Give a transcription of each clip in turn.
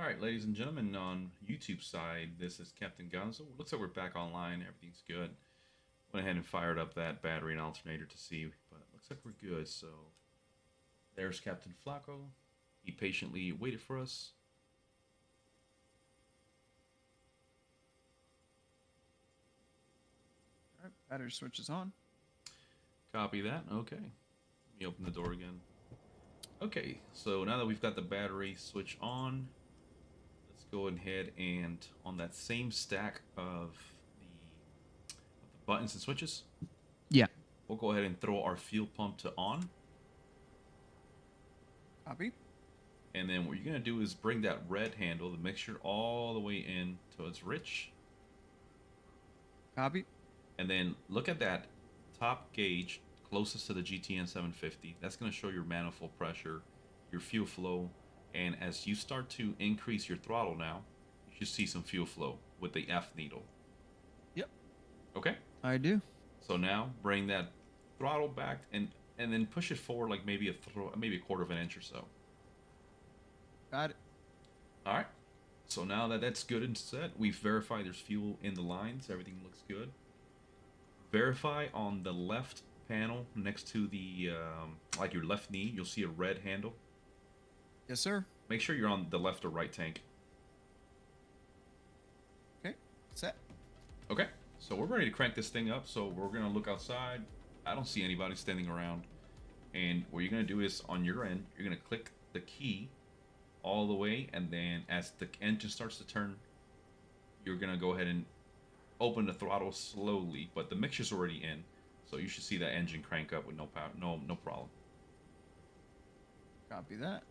All right, ladies and gentlemen, on YouTube side, this is Captain Gonzo. Looks like we're back online. Everything's good. Went ahead and fired up that battery and alternator to see, but it looks like we're good. So there's Captain Flako. He patiently waited for us. All right, battery switch is on. Copy that. Okay. Let me open the door again. Okay, so now that we've got the battery switch on, let's go ahead and on that same stack of the buttons and switches, Yeah. we'll go ahead and throw our fuel pump to on. Copy. And then what you're going to do is bring that red handle, the mixture, all the way in till it's rich. Copy. And then look at that top gauge closest to the GTN 750. That's going to show your manifold pressure, your fuel flow. And as you start to increase your throttle now, you should see some fuel flow with the F needle. Yep. Okay? I do. So now bring that throttle back and then push it forward like maybe a quarter of an inch or so. Got it. All right. So now that that's good and set, we've verified there's fuel in the lines. Everything looks good. Verify on the left panel next to the, like your left knee, you'll see a red handle. Yes, sir. Make sure you're on the left or right tank. Okay. Set. Okay. So we're ready to crank this thing up. So we're going to look outside. I don't see anybody standing around. And what you're going to do is on your end, you're going to click the key all the way, and then as the engine starts to turn, you're gonna go ahead and open the throttle slowly, but the mixture's already in, so you should see that engine crank up with no power, no problem. Copy that.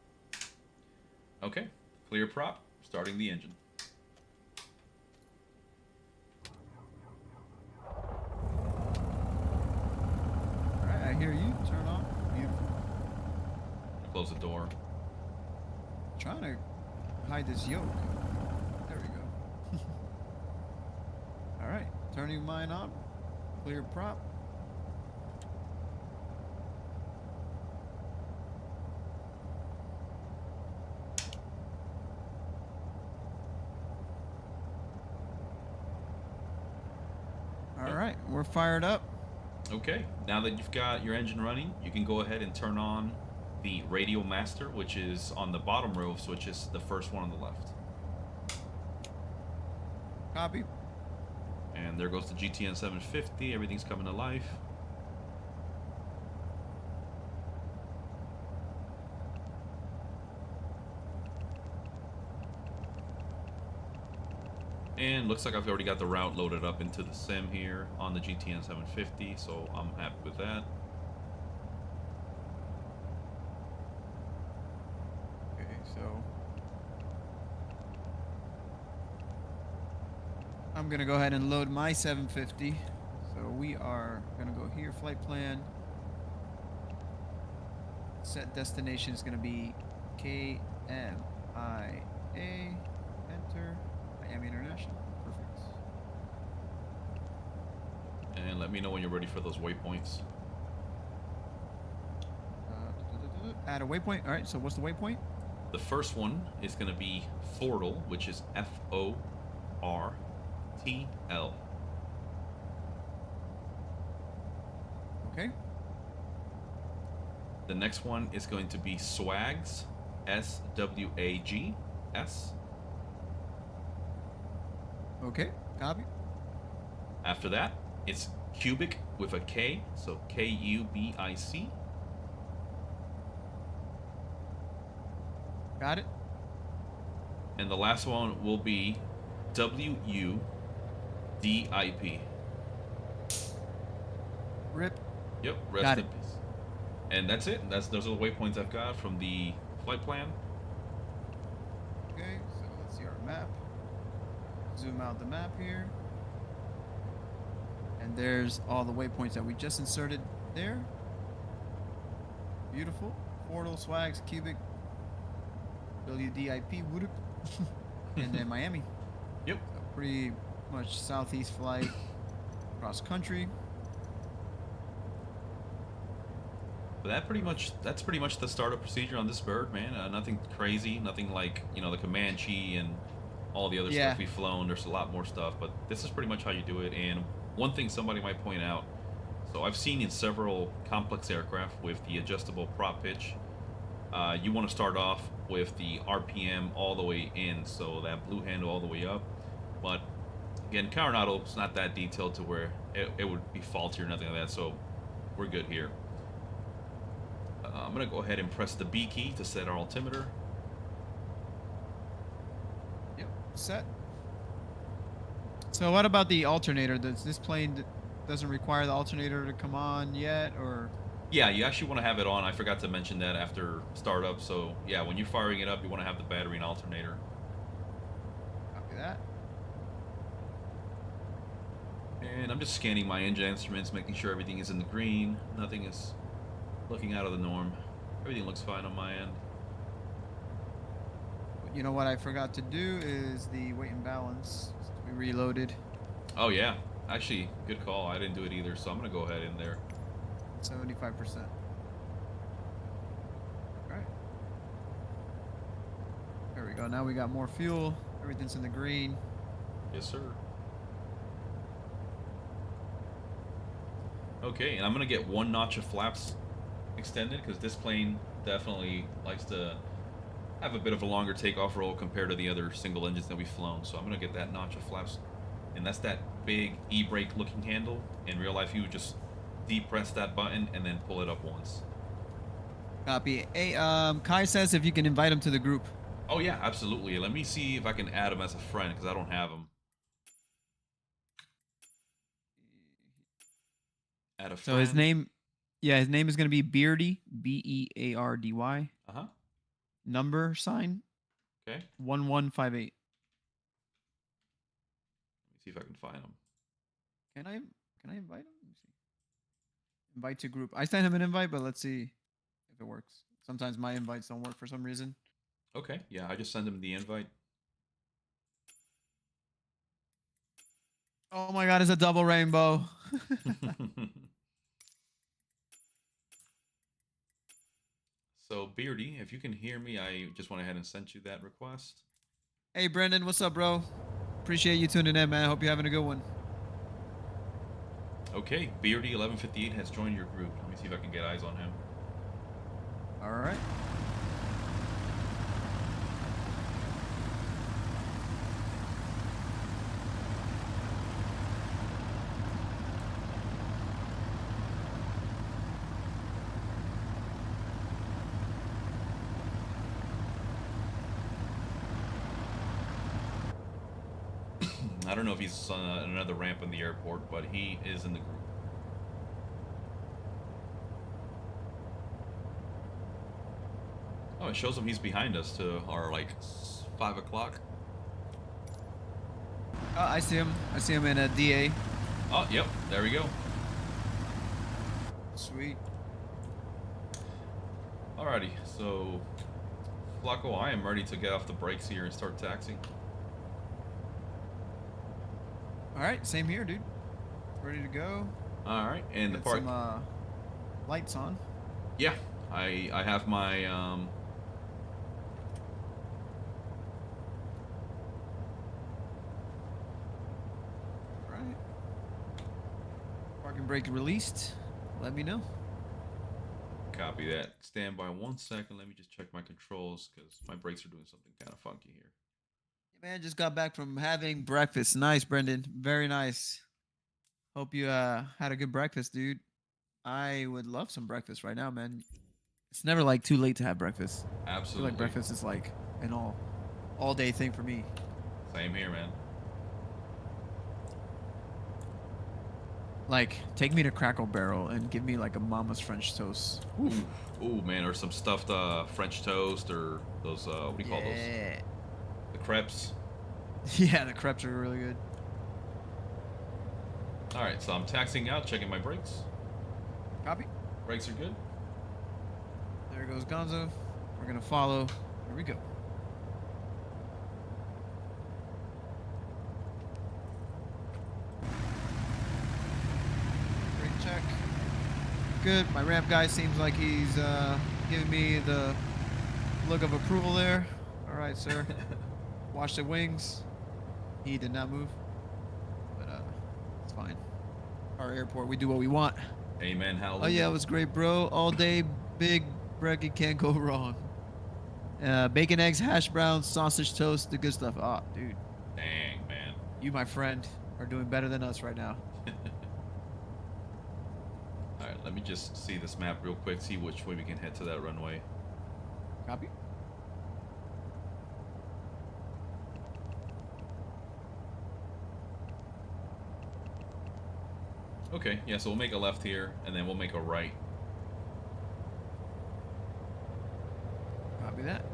Okay, clear prop, starting the engine. All right, I hear you. Turn on. Beautiful. Close the door. Trying to hide this yoke. There we go. All right, turning mine on. Clear prop. All right, we're fired up. Okay, now that you've got your engine running, you can go ahead and turn on the radio master, which is on the bottom row of switches, the first one on the left. Copy. And there goes the GTN 750. Everything's coming to life. And looks like I've already got the route loaded up into the sim here on the GTN 750, so I'm happy with that. So I'm gonna go ahead and load my 750. So we are gonna go here, flight plan. Set destination is gonna be KMIA. Enter. Miami International. Perfect. And let me know when you're ready for those waypoints. Add a waypoint. All right. So what's the waypoint? The first one is going to be Fortl, which is Fortl. Okay. The next one is going to be Swags, Swags. Okay. Copy. After that, it's Cubic with a K, so Kubic. Got it. And the last one will be WUDIP. Rip. Yep, rest in peace. And that's it. Those are the waypoints I've got from the flight plan. Okay, so let's see our map. Zoom out the map here. And there's all the waypoints that we just inserted there. Beautiful. Fortl, Swags, Cubic, WDIP, Woodip, and then Miami. Yep. So pretty much southeast flight, cross country. But That's pretty much the startup procedure on this bird, man. Nothing crazy, nothing like the Comanche and all the other Yeah. stuff we've flown. There's a lot more stuff, but this is pretty much how you do it. And one thing somebody might point out, so I've seen in several complex aircraft with the adjustable prop pitch, you want to start off with the RPM all the way in, so that blue handle all the way up. But again, Carenado's not that detailed to where it would be faulty or nothing like that, so we're good here. I'm going to go ahead and press the B key to set our altimeter. Yep, set. So what about the alternator? Does this plane doesn't require the alternator to come on yet, or? Yeah, you actually want to have it on. I forgot to mention that after startup. So yeah, when you're firing it up, you want to have the battery and alternator. Copy that. And I'm just scanning my engine instruments, making sure everything is in the green. Nothing is looking out of the norm. Everything looks fine on my end. You know what I forgot to do is the weight and balance. We reloaded. Oh yeah, actually, good call. I didn't do it either, so I'm gonna go ahead in there. 75%. All right. There we go. Now we got more fuel. Everything's in the green. Yes, sir. Okay, and I'm gonna get one notch of flaps extended because this plane definitely likes to have a bit of a longer takeoff roll compared to the other single engines that we've flown. So I'm gonna get that notch of flaps, and that's that big e-brake looking handle. In real life, you would just depress that button and then pull it up once. Copy. Hey, Kai says if you can invite him to the group. Oh yeah, absolutely. Let me see if I can add him as a friend because I don't have him. Add a friend. So his name is going to be Beardy, Beardy. Uh-huh. Number sign. Okay. 1158. Let me see if I can find him. Can I invite him? Let me see. Invite to group. I sent him an invite, but let's see if it works. Sometimes my invites don't work for some reason. Okay, yeah, I just sent him the invite. Oh my god, it's a double rainbow. So, Beardy, if you can hear me, I just went ahead and sent you that request. Hey, Brendan, what's up, bro? Appreciate you tuning in, man. Hope you're having a good one. Okay, Beardy1158 has joined your group. Let me see if I can get eyes on him. All right. I don't know if he's on another ramp in the airport, but he is in the group. Oh, it shows him he's behind us to our, like, 5 o'clock. Oh, I see him. I see him in a DA. Oh, yep, there we go. Sweet. Alrighty, so Flako, I am ready to get off the brakes here and start taxiing. All right, same here, dude. Ready to go. All right, and Got the park. some lights on. Yeah, I have my Right. Parking brake released. Let me know. Copy that. Stand by 1 second. Let me just check my controls because my brakes are doing something kind of funky here. Man, just got back from having breakfast. Nice, Brendan. Very nice. Hope you had a good breakfast, dude. I would love some breakfast right now, man. It's never like too late to have breakfast. Absolutely. I feel like breakfast is like an all day thing for me. Same here, man. Like, take me to Crackle Barrel and give me like a Mama's French toast. Ooh, man, or some stuffed French toast or those what do you call those? The crepes. Yeah, the crepes are really good. All right, so I'm taxiing out, checking my brakes. Copy. Brakes are good. There goes Gonzo. We're gonna follow. Here we go. Brake check. good. My ramp guy seems like he's giving me the look of approval there. All right, sir. Watch the wings. He did not move, but it's fine. Our airport, we do what we want. Amen. Oh Hallelujah. yeah, it was great, bro. All day, big brekkie can't go wrong. Bacon, eggs, hash browns, sausage toast, the good stuff. Oh, dude. Dang, man. You, my friend, are doing better than us right now. All right, let me just see this map real quick, see which way we can head to that runway. Copy. Okay, yeah, so we'll make a left here, and then we'll make a right. Copy that.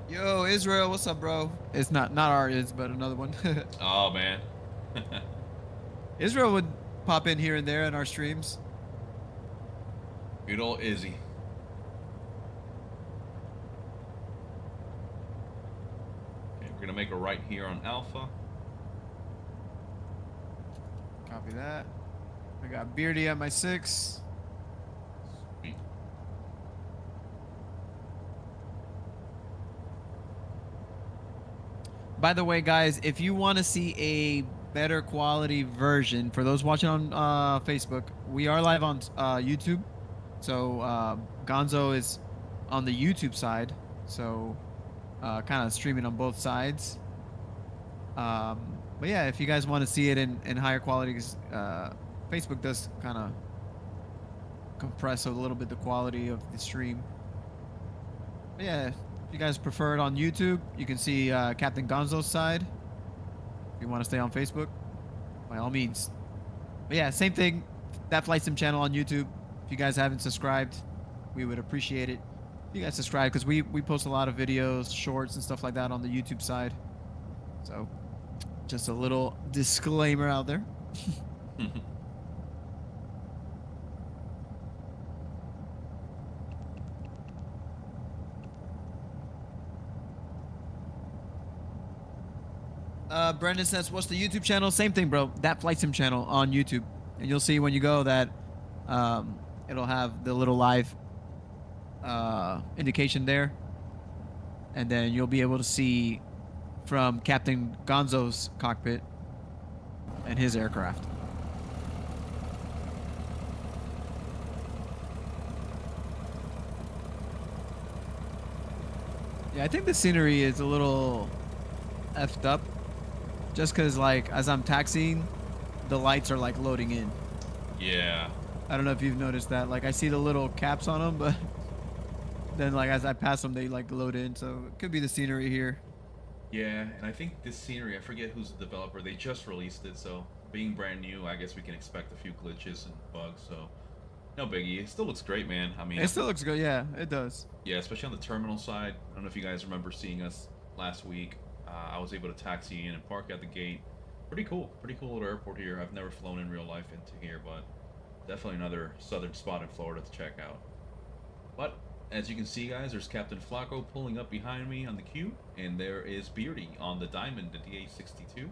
Yo, Israel, what's up, bro? It's not ours, but another one. Oh, man. Israel would pop in here and there in our streams. Good old Izzy. Okay, we're gonna make a right here on Alpha. Copy that. I got Beardy at my 6. Sweet. By the way, guys, if you want to see a better quality version, for those watching on Facebook, we are live on YouTube. So Gonzo is on the YouTube side, so kind of streaming on both sides. But yeah, if you guys want to see it in higher quality, 'cause, Facebook does kind of compress a little bit the quality of the stream. But yeah, if you guys prefer it on YouTube, you can see Captain Gonzo's side. If you want to stay on Facebook, by all means. But yeah, same thing. That Flight Sim channel on YouTube. If you guys haven't subscribed, we would appreciate it. If you guys subscribe, because we post a lot of videos, shorts, and stuff like that on the YouTube side. So, just a little disclaimer out there. Brendan says, what's the YouTube channel? Same thing, bro. That Flight Sim channel on YouTube. And you'll see when you go that it'll have the little live indication there. And then you'll be able to see from Captain Gonzo's cockpit and his aircraft. Yeah, I think the scenery is a little effed up. Just because, like, as I'm taxiing, the lights are, like, loading in. Yeah. I don't know if you've noticed that. Like, I see the little caps on them, but then, like, as I pass them, they, like, load in. So it could be the scenery here. Yeah, and I think this scenery, I forget who's the developer, they just released it, so being brand new, I guess we can expect a few glitches and bugs, so no biggie. It still looks great, man. I mean, It still looks good. Yeah, it does. yeah, especially on the terminal side. I don't know if you guys remember seeing us last week. I was able to taxi in and park at the gate. Pretty cool little airport here. I've never flown in real life into here, but definitely another southern spot in Florida to check out. But as you can see, guys, there's Captain Flako pulling up behind me on the queue, and there is Beardy on the Diamond, the DA62.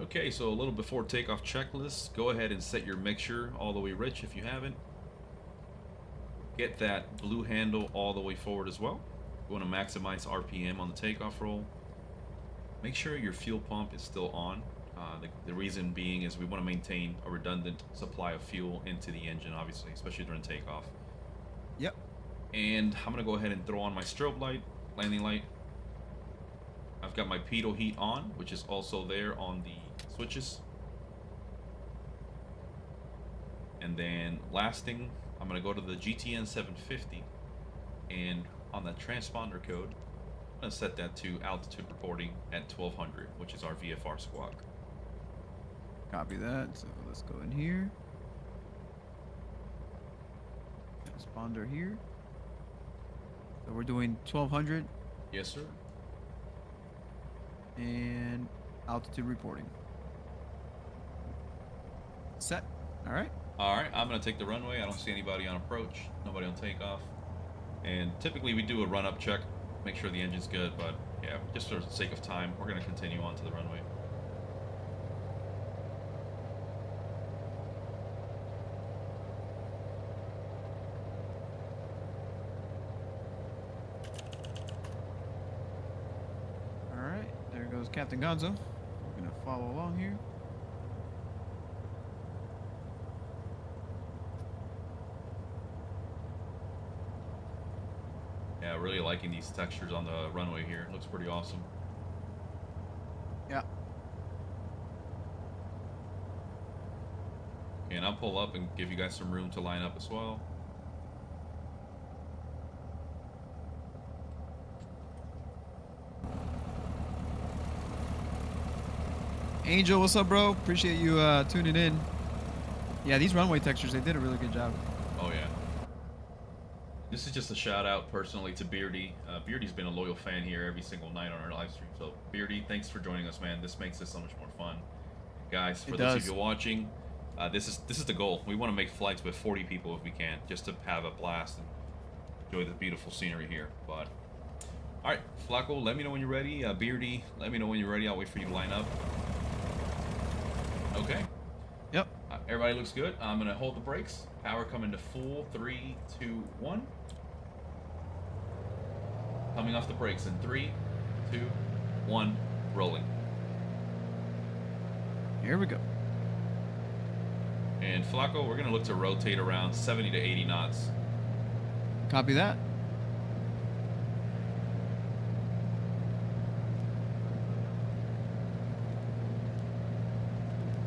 Okay, so a little before takeoff checklist. Go ahead and set your mixture all the way rich if you haven't. Get that blue handle all the way forward as well. You want to maximize RPM on the takeoff roll. Make sure your fuel pump is still on. The reason being is we want to maintain a redundant supply of fuel into the engine, obviously, especially during takeoff. Yep. And I'm going to go ahead and throw on my strobe light, landing light. I've got my pitot heat on, which is also there on the switches. And then lasting, I'm going to go to the GTN 750, and on that transponder code, I'm going to set that to altitude reporting at 1200, which is our VFR squawk. Copy that. So let's go in here. Transponder here. So we're doing 1200. Yes, sir. And altitude reporting. Set. All right. All right, I'm gonna take the runway. I don't see anybody on approach. Nobody on takeoff. And typically we do a run-up check, make sure the engine's good. But yeah, just for the sake of time, we're gonna continue on to the runway. All right, there goes Captain Gonzo. We're gonna follow along here. Yeah, really liking these textures on the runway here. It looks pretty awesome. Yeah. And I'll pull up and give you guys some room to line up as well. Angel, what's up, bro? Appreciate you tuning in. Yeah, these runway textures, they did a really good job. Oh yeah. This is just a shout out personally to Beardy. Beardy's been a loyal fan here every single night on our live stream. So Beardy, thanks for joining us, man. This makes this so much more fun. Guys, for those of you watching, this is the goal. We want to make flights with 40 people if we can, just to have a blast and enjoy the beautiful scenery here. But all right, Flako, let me know when you're ready. Beardy, let me know when you're ready. I'll wait for you to line up. Okay. Yep. Everybody looks good. I'm gonna hold the brakes. Power coming to full. 3, 2, 1. Coming off the brakes in 3, 2, 1. Rolling. Here we go. And Flako, we're gonna look to rotate around 70 to 80 knots. Copy that.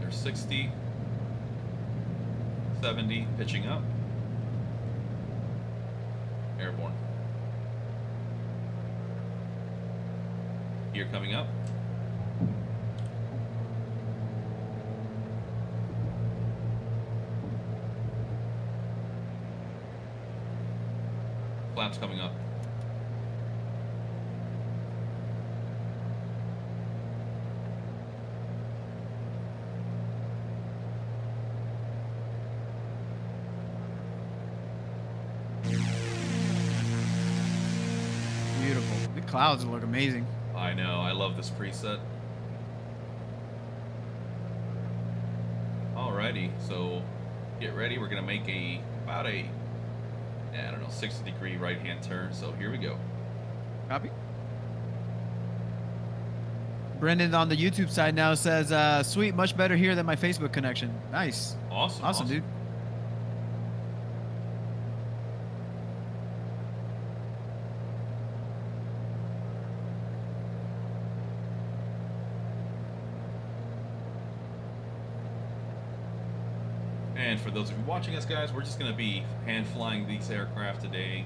There's 60, 70, pitching up. Airborne. Gear coming up. Flaps coming up. Beautiful. The clouds look amazing. I know, I love this preset. Alrighty, so get ready. We're gonna make about a, I don't know, 60-degree right-hand turn. So here we go. Copy. Brendan on the YouTube side now says, sweet, much better here than my Facebook connection. Nice. Awesome, Dude. And for those of you watching us, guys, we're just going to be hand flying these aircraft today.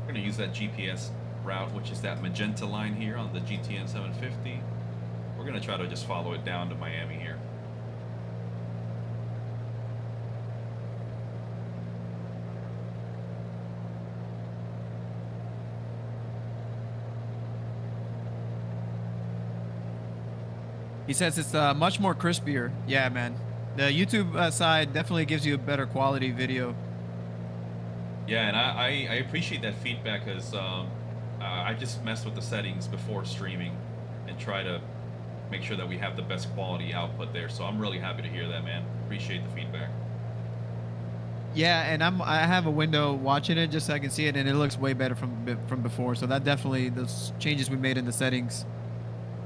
We're going to use that GPS route, which is that magenta line here on the GTN 750. We're going to try to just follow it down to Miami here. He says it's much more crispier. Yeah, man. The YouTube side definitely gives you a better quality video. Yeah, and I appreciate that feedback because I just mess with the settings before streaming and try to make sure that we have the best quality output there. So I'm really happy to hear that, man. Appreciate the feedback. Yeah, and I have a window watching it just so I can see it, and it looks way better from before. So that definitely, those changes we made in the settings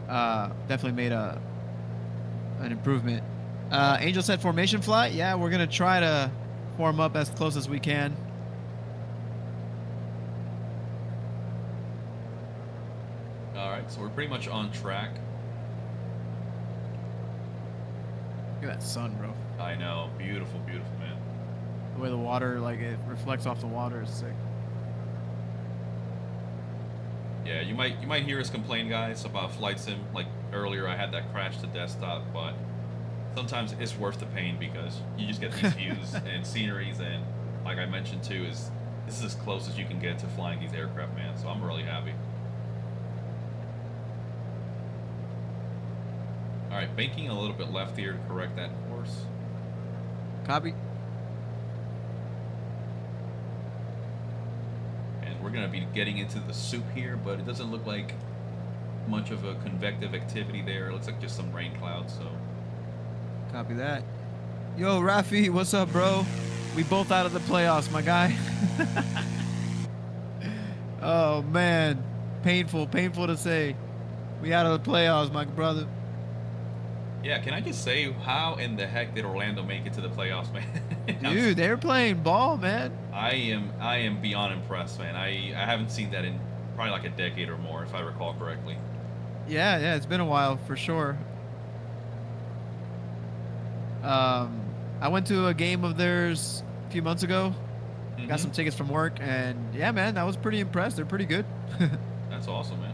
definitely made an improvement. Angel said formation flight. Yeah, we're gonna try to form up as close as we can. All right, so we're pretty much on track. Look at that sun, bro. I know, beautiful, beautiful, man. The way the water, like, it reflects off the water is sick. Yeah, you might hear us complain, guys, about flight sim. Like earlier, I had that crash to desktop, but sometimes it's worth the pain because you just get these views and sceneries, and like I mentioned too, this is as close as you can get to flying these aircraft, man. So I'm really happy. All right, banking a little bit left here to correct that course. Copy. gonna be getting into the soup here, but it doesn't look like much of a convective activity there. It looks like just some rain clouds. So Copy that. Yo, Rafi, what's up, bro? We both out of the playoffs, my guy. Oh man, painful to say. We out of the playoffs, my brother. yeah, can I just say, how in the heck did Orlando make it to the playoffs, man? Dude, they were playing ball, man. I am beyond impressed, man. I haven't seen that in probably like a decade or more, if I recall correctly. Yeah, it's been a while for sure. I went to a game of theirs a few months ago. Got some tickets from work, and yeah, man, I was pretty impressed. They're pretty good. That's awesome, man.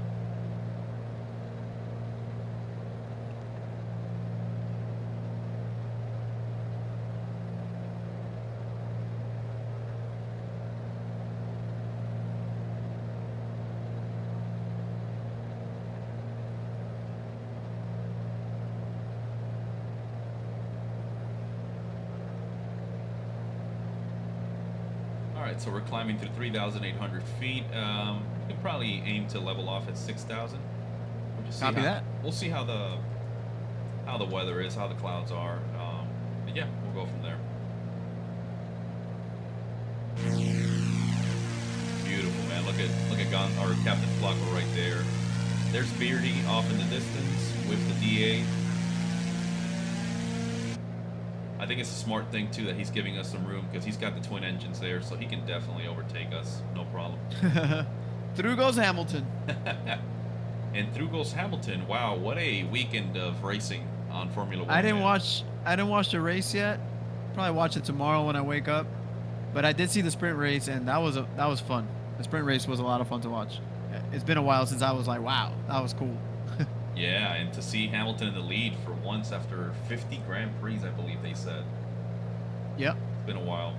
Alright, so we're climbing through 3,800 feet. We can probably aim to level off at 6,000. We'll just see Copy that. We'll see how the weather is, how the clouds are. But yeah, we'll go from there. Beautiful, man. Look at Captain Flako right there. There's Beardy off in the distance with the DA. I think it's a smart thing too that he's giving us some room, because he's got the twin engines there, so he can definitely overtake us, no problem. Through goes Hamilton. And through goes Hamilton. Wow, what a weekend of racing on Formula One. I didn't watch the race yet. Probably watch it tomorrow when I wake up. But I did see the sprint race, and that was fun. The sprint race was a lot of fun to watch. It's been a while since I was like, wow, that was cool. Yeah, and to see Hamilton in the lead for once after 50 Grand Prix, I believe they said. Yep. It's been a while.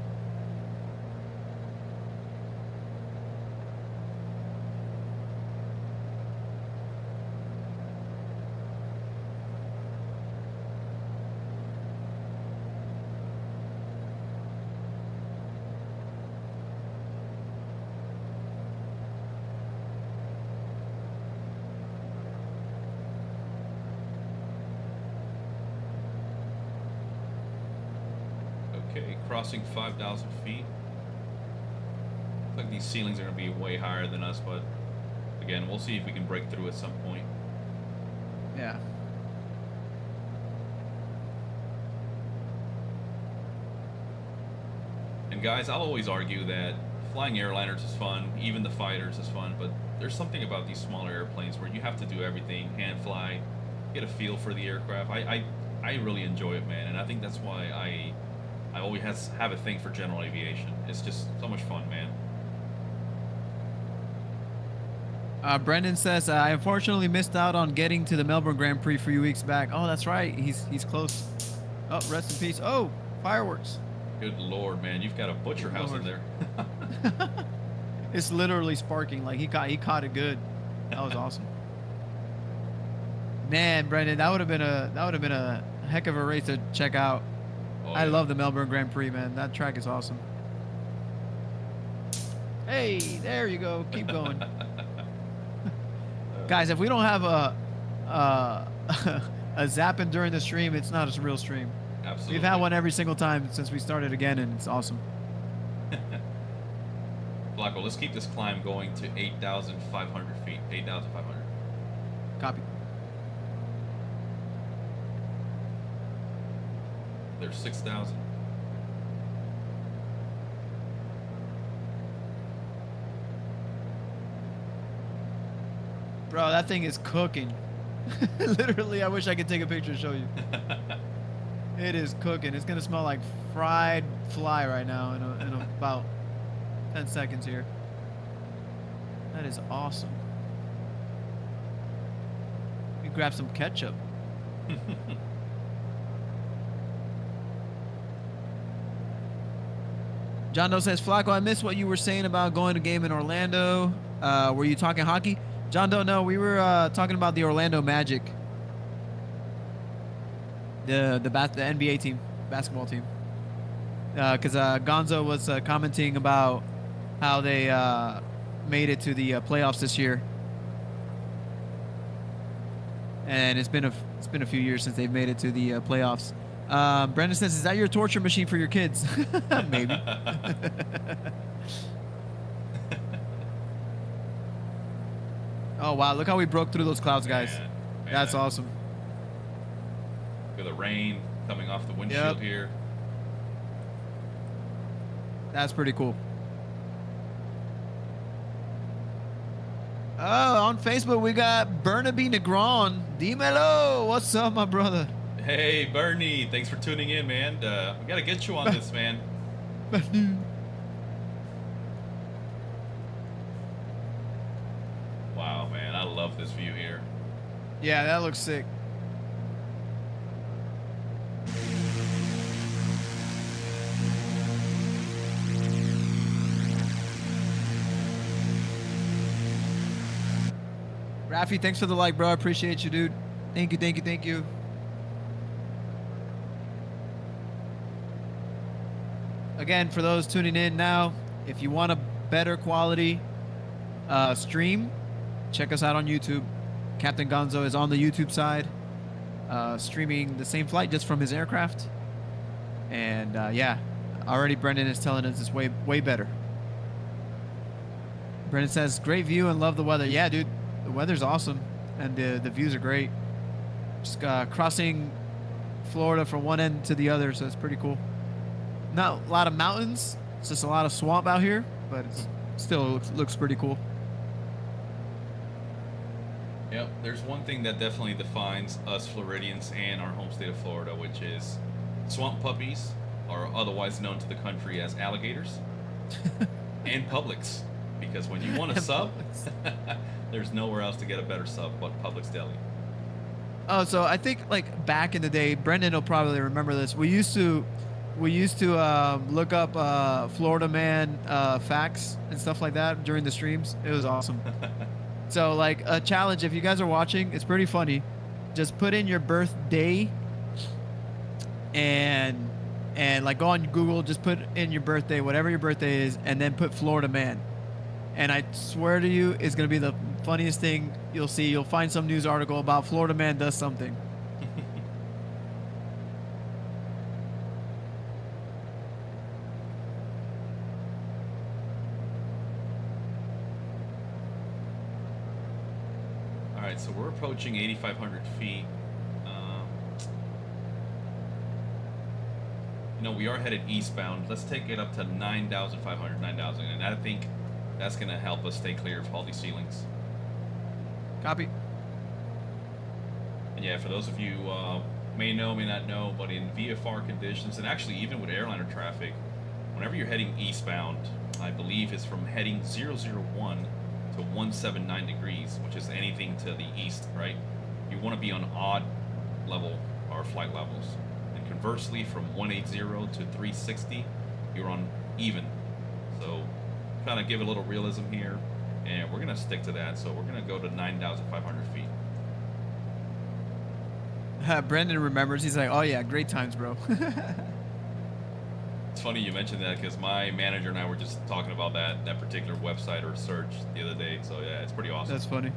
Okay, crossing 5,000 feet. Looks like these ceilings are going to be way higher than us, but again, we'll see if we can break through at some point. Yeah. And guys, I'll always argue that flying airliners is fun, even the fighters is fun, but there's something about these smaller airplanes where you have to do everything, hand fly, get a feel for the aircraft. I really enjoy it, man, and I think that's why I always have a thing for general aviation. It's just so much fun, man. Brendan says, I unfortunately missed out on getting to the Melbourne Grand Prix a few weeks back. Oh, that's right. He's close. Oh, rest in peace. Oh, fireworks. Good Lord, man. You've got a butcher house in there. It's literally sparking. Like, he caught it good. That was awesome. Man, Brendan, that would have been a heck of a race to check out. Oh, I yeah. love the Melbourne Grand Prix, man. That track is awesome. Hey, there you go. Keep going. Guys, if we don't have a zapping during the stream, it's not a real stream. Absolutely. We've had one every single time since we started again, and it's awesome. Flako, let's keep this climb going to 8,500 feet. 8,500. Copy. There's 6,000. Bro, that thing is cooking. Literally, I wish I could take a picture and show you. It is cooking. It's gonna smell like fried fly right now in about 10 seconds here. That is awesome. Let me grab some ketchup. John Doe says, Flako, I missed what you were saying about going to game in Orlando. Were you talking hockey? John Doe, no, we were talking about the Orlando Magic. The NBA team, basketball team. Because Gonzo was commenting about how they made it to the playoffs this year. And it's been a few years since they've made it to the playoffs. Brendan says, "Is that your torture machine for your kids?" Maybe. Oh wow! Look how we broke through those clouds, guys. Man, That's awesome. Look at the rain coming off the windshield here. That's pretty cool. Oh, on Facebook we got Burnaby Negron. Dímelo. What's up, my brother? Hey, Bernie. Thanks for tuning in, man. We got to get you on this, man. Wow, man. I love this view here. Yeah, that looks sick. Rafi, thanks for the like, bro. I appreciate you, dude. Thank you, thank you, thank you. Again, for those tuning in now, if you want a better quality stream, check us out on YouTube. Captain Gonzo is on the YouTube side, streaming the same flight just from his aircraft. And yeah, already Brendan is telling us it's way better. Brendan says, great view and love the weather. Yeah, dude. The weather's awesome, and the views are great. Just crossing Florida from one end to the other, so it's pretty cool. Not a lot of mountains. It's just a lot of swamp out here, but it still looks pretty cool. Yep, there's one thing that definitely defines us Floridians and our home state of Florida, which is swamp puppies, or otherwise known to the country as alligators, and Publix. Because when you want a sub, there's nowhere else to get a better sub but Publix Deli. Oh, so I think like back in the day, Brendan will probably remember this. We used to look up Florida Man facts and stuff like that during the streams. It was awesome. So like a challenge, if you guys are watching, it's pretty funny. Just put in your birthday and like go on Google, just put in your birthday, whatever your birthday is, and then put Florida Man. And I swear to you, it's going to be the funniest thing you'll see. You'll find some news article about Florida Man does something. All right, so we're approaching 8,500 feet. You know, we are headed eastbound. Let's take it up to 9,500, 9,000, and I think that's going to help us stay clear of all these ceilings. Copy. And yeah, for those of you may know, may not know, but in VFR conditions, and actually even with airliner traffic, whenever you're heading eastbound, I believe it's from heading 001 to 179 degrees, which is anything to the east, right? You want to be on odd level or flight levels. And conversely, from 180 to 360, you're on even. So kind of give it a little realism here, and we're gonna stick to that. So we're gonna go to 9,500 feet. Brendan remembers. He's like, "Oh yeah, great times, bro." It's funny you mentioned that because my manager and I were just talking about that particular website or search the other day. So yeah, it's pretty awesome. That's funny.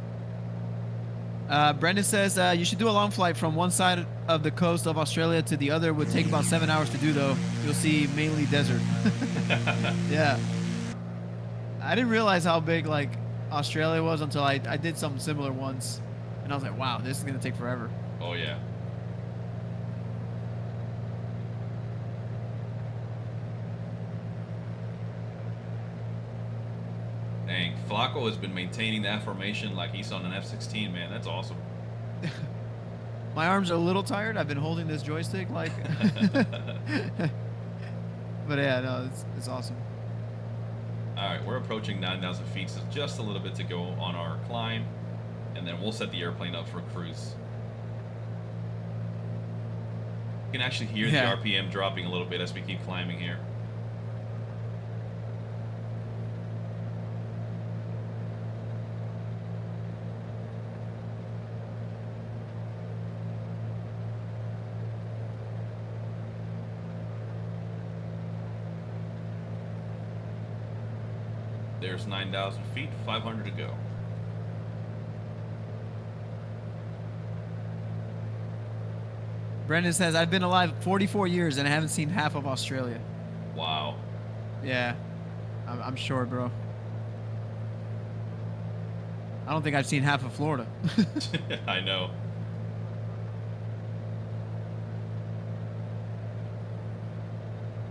Brendan says you should do a long flight from one side of the coast of Australia to the other. It would take about 7 hours to do, though. You'll see mainly desert. Yeah. I didn't realize how big like Australia was until I did something similar once, and I was like, wow, this is gonna take forever. Oh yeah. Dang, Flako has been maintaining that formation like he's on an F-16, man. That's awesome. My arms are a little tired. I've been holding this joystick like, but yeah, no, it's awesome. All right, we're approaching 9,000 feet, so just a little bit to go on our climb, and then we'll set the airplane up for cruise. You can actually hear the RPM dropping a little bit as we keep climbing here. There's 9,000 feet, 500 to go. Brendan says, I've been alive 44 years and I haven't seen half of Australia. Wow. Yeah, I'm sure, bro. I don't think I've seen half of Florida. I know.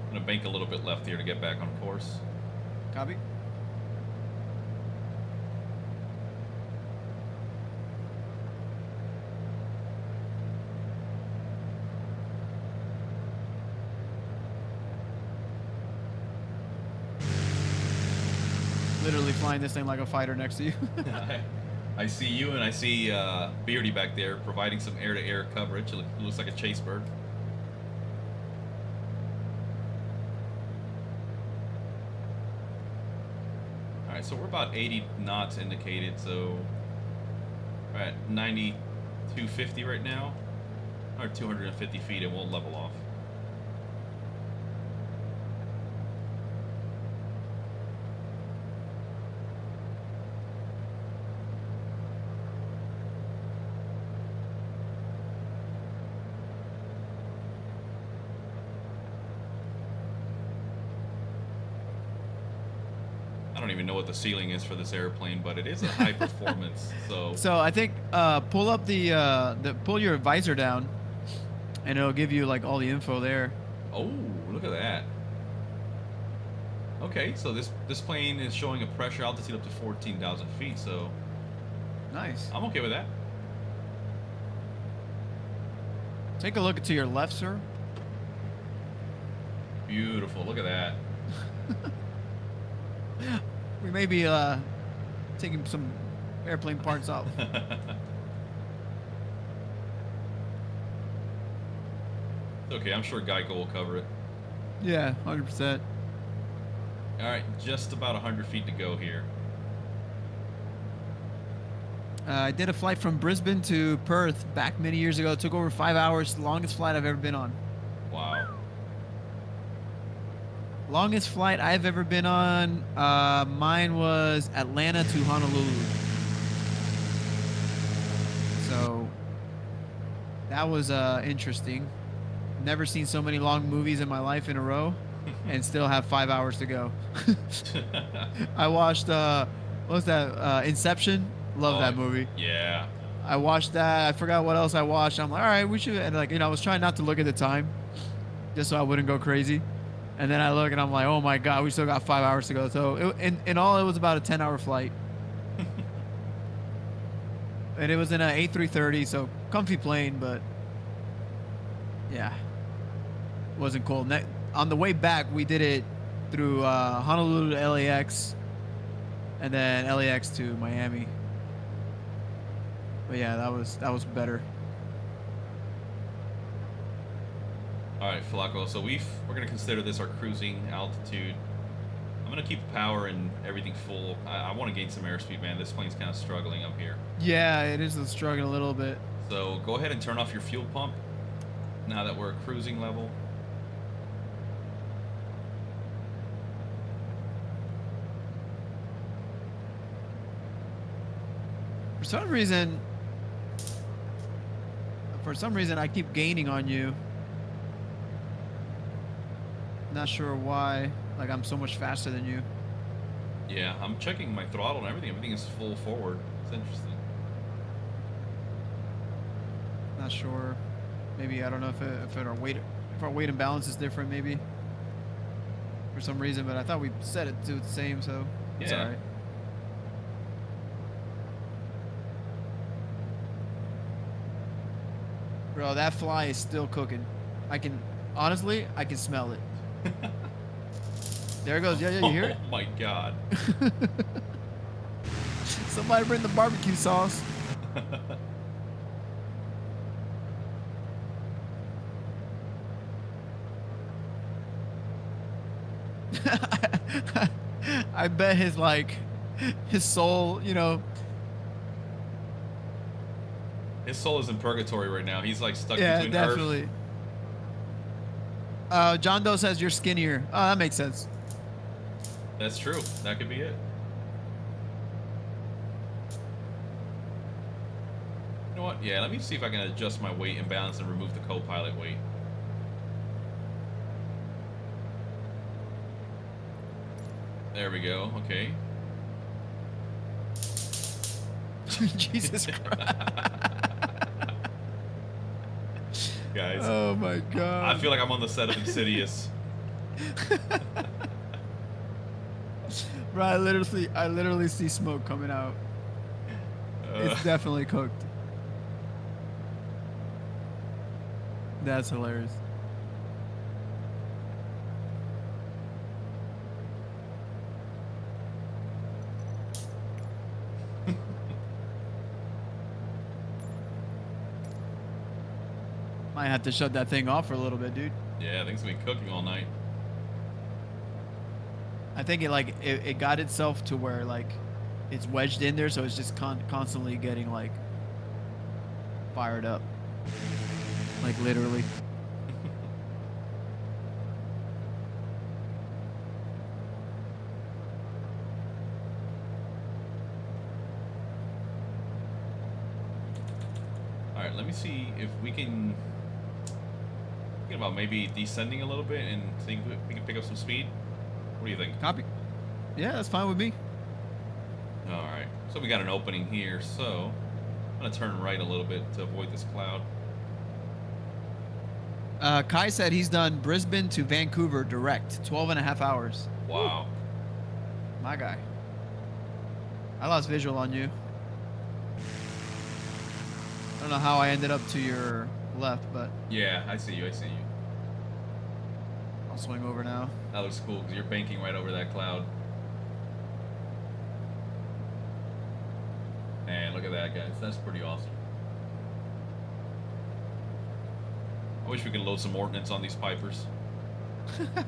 I'm gonna bank a little bit left here to get back on course. Copy. Literally flying this thing like a fighter next to you. I see you, and I see Beardy back there providing some air-to-air coverage. It looks like a chase bird. All right, so we're about 80 knots indicated, so we're at 9250 right now, or 250 feet, and we'll level off. I don't even know what the ceiling is for this airplane, but it is a high performance. So I think pull up pull your visor down, and it'll give you like all the info there. Oh, look at that. Okay, so this plane is showing a pressure altitude up to 14,000 feet. So nice. I'm okay with that. Take a look to your left, sir. Beautiful. Look at that. We may be taking some airplane parts off. Okay, I'm sure Geico will cover it. Yeah, 100%. All right, just about 100 feet to go here. I did a flight from Brisbane to Perth back many years ago. It took over 5 hours. Longest flight I've ever been on. Wow. Longest flight I've ever been on, mine was Atlanta to Honolulu. So that was interesting. Never seen so many long movies in my life in a row, and still have 5 hours to go. I watched what was that? Inception. Love that movie. Yeah. I watched that. I forgot what else I watched. I'm like, all right, we should. And like, I was trying not to look at the time, just so I wouldn't go crazy. And then I look and I'm like, oh my God, we still got 5 hours to go. So in all, it was about a 10-hour flight. And it was in an A330, so comfy plane, but yeah, wasn't cool. On the way back, we did it through Honolulu to LAX, and then LAX to Miami. But yeah, that was better. All right, Flako. So we're gonna consider this our cruising altitude. I'm gonna keep power and everything full. I want to gain some airspeed, man. This plane's kind of struggling up here. Yeah, it is struggling a little bit. So go ahead and turn off your fuel pump now that we're at cruising level. For some reason, I keep gaining on you. Not sure why. Like, I'm so much faster than you. Yeah, I'm checking my throttle and everything. Everything is full forward. It's interesting. Not sure. Maybe, I don't know if our weight and balance is different, maybe. For some reason, but I thought we set it to the same, so it's alright. Bro, that fly is still cooking. Honestly, I can smell it. There it goes. Yeah, you hear it? Oh my God. Somebody bring the barbecue sauce. I bet his soul, His soul is in purgatory right now. He's like stuck between definitely. John Doe says you're skinnier. Oh, that makes sense. That's true. That could be it. know what? Yeah, let me see if I can adjust my weight and balance and remove the co-pilot weight. There we go. Okay. Jesus Christ. Guys. Oh my God. I feel like I'm on the set of Insidious. Bro, I literally see smoke coming out. It's definitely cooked. That's hilarious. Might have to shut that thing off for a little bit, dude. Yeah, things been cooking all night. I think it got itself to where like it's wedged in there, so it's just constantly getting like fired up, like literally. All right, let me see if we can. Thinking about maybe descending a little bit and see if we can pick up some speed. What do you think? Copy. Yeah, that's fine with me. All right, so we got an opening here, so I'm gonna turn right a little bit to avoid this cloud. Kai said he's done Brisbane to Vancouver direct, 12.5 hours. Wow. My guy. I lost visual on you. I don't know how I ended up to your left, but Yeah, I see you. I see you. I'll swing over now. That looks cool because you're banking right over that cloud. And look at that, guys. That's pretty awesome. I wish we could load some ordnance on these Pipers. Alright,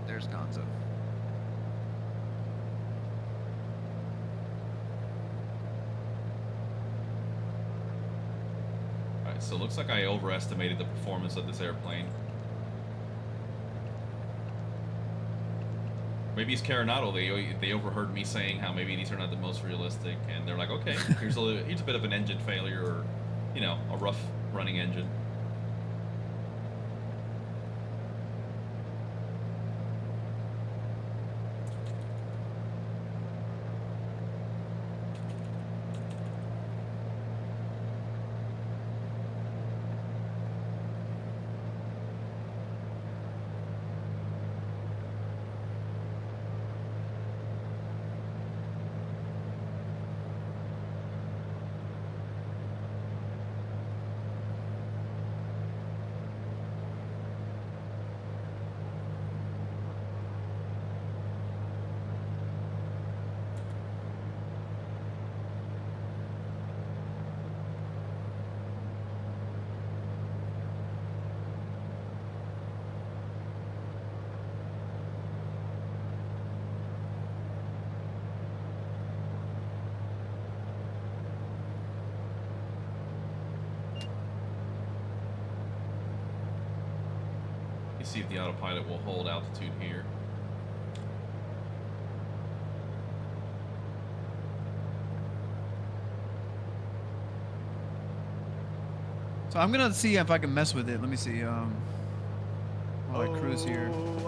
there's Gonzo. Alright, so it looks like I overestimated the performance of this airplane. Maybe it's Carenado. They overheard me saying how maybe these are not the most realistic, and they're like, okay, here's a bit of an engine failure, or you know, a rough running engine. See if the autopilot will hold altitude here. So I'm gonna see if I can mess with it. Let me see. While I cruise here, I'm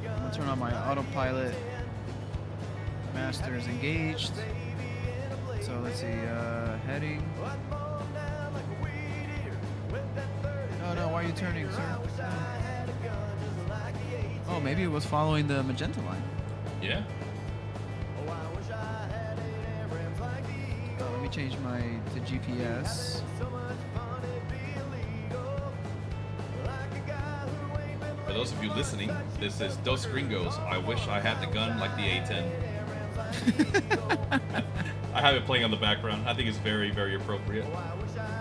gonna turn on my autopilot. Master is engaged. So let's see. Heading. No, why are you turning, sir? Oh, maybe it was following the magenta line. Yeah. Let me change my to GPS. For those of you listening, this is Dos Gringos. I wish I had the gun like the A-10. I have it playing on the background. I think it's very, very appropriate.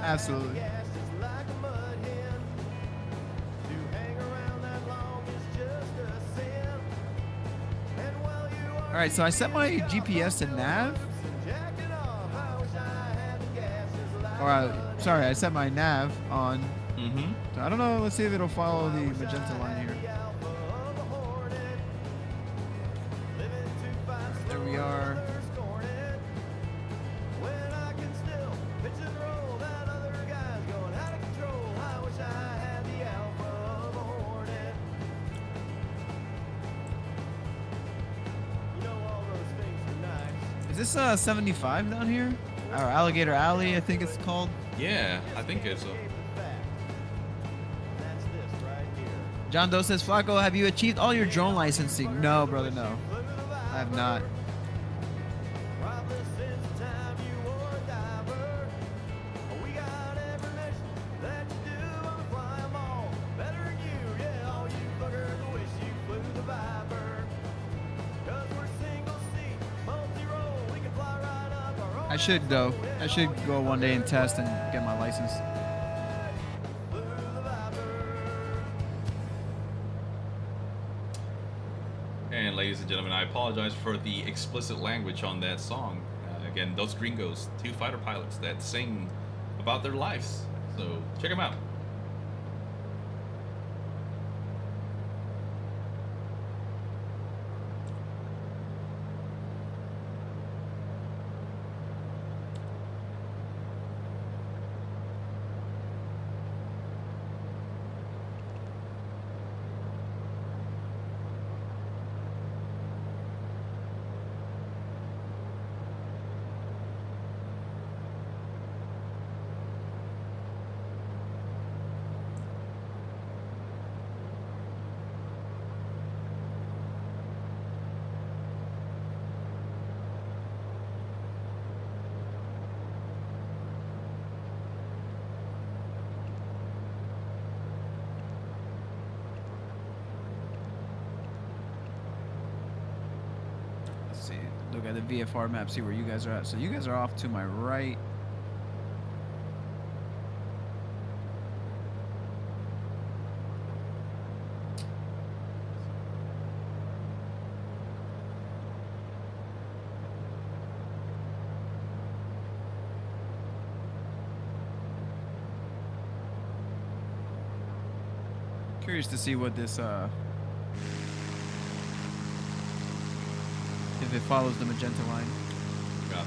Absolutely. All right, so I set my GPS to nav. Sorry, I set my nav on. Mm-hmm. So I don't know. Let's see if it'll follow the magenta line here. There we Is this 75 down here? Or Alligator Alley, I think it's called. Yeah, I think it's a. John Doe says, Flako, have you achieved all your drone licensing? No, brother, no. I have not. I should though. I should go one day and test and get my license. And ladies and gentlemen, I apologize for the explicit language on that song. Again, those gringos, 2 fighter pilots that sing about their lives. So check them out. Look at the VFR map, see where you guys are at. So you guys are off to my right. Curious to see what this if it follows the magenta line. Got it.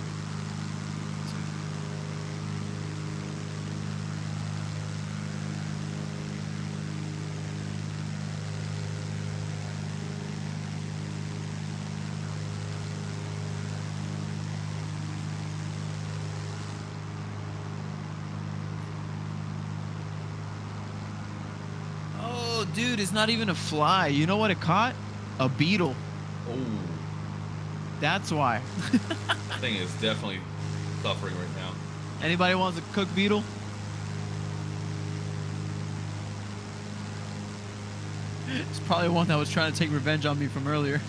Oh, dude, it's not even a fly. You know what it caught? A beetle. Oh. That's why. That thing is definitely suffering right now. Anybody wants a cooked beetle? It's probably one that was trying to take revenge on me from earlier.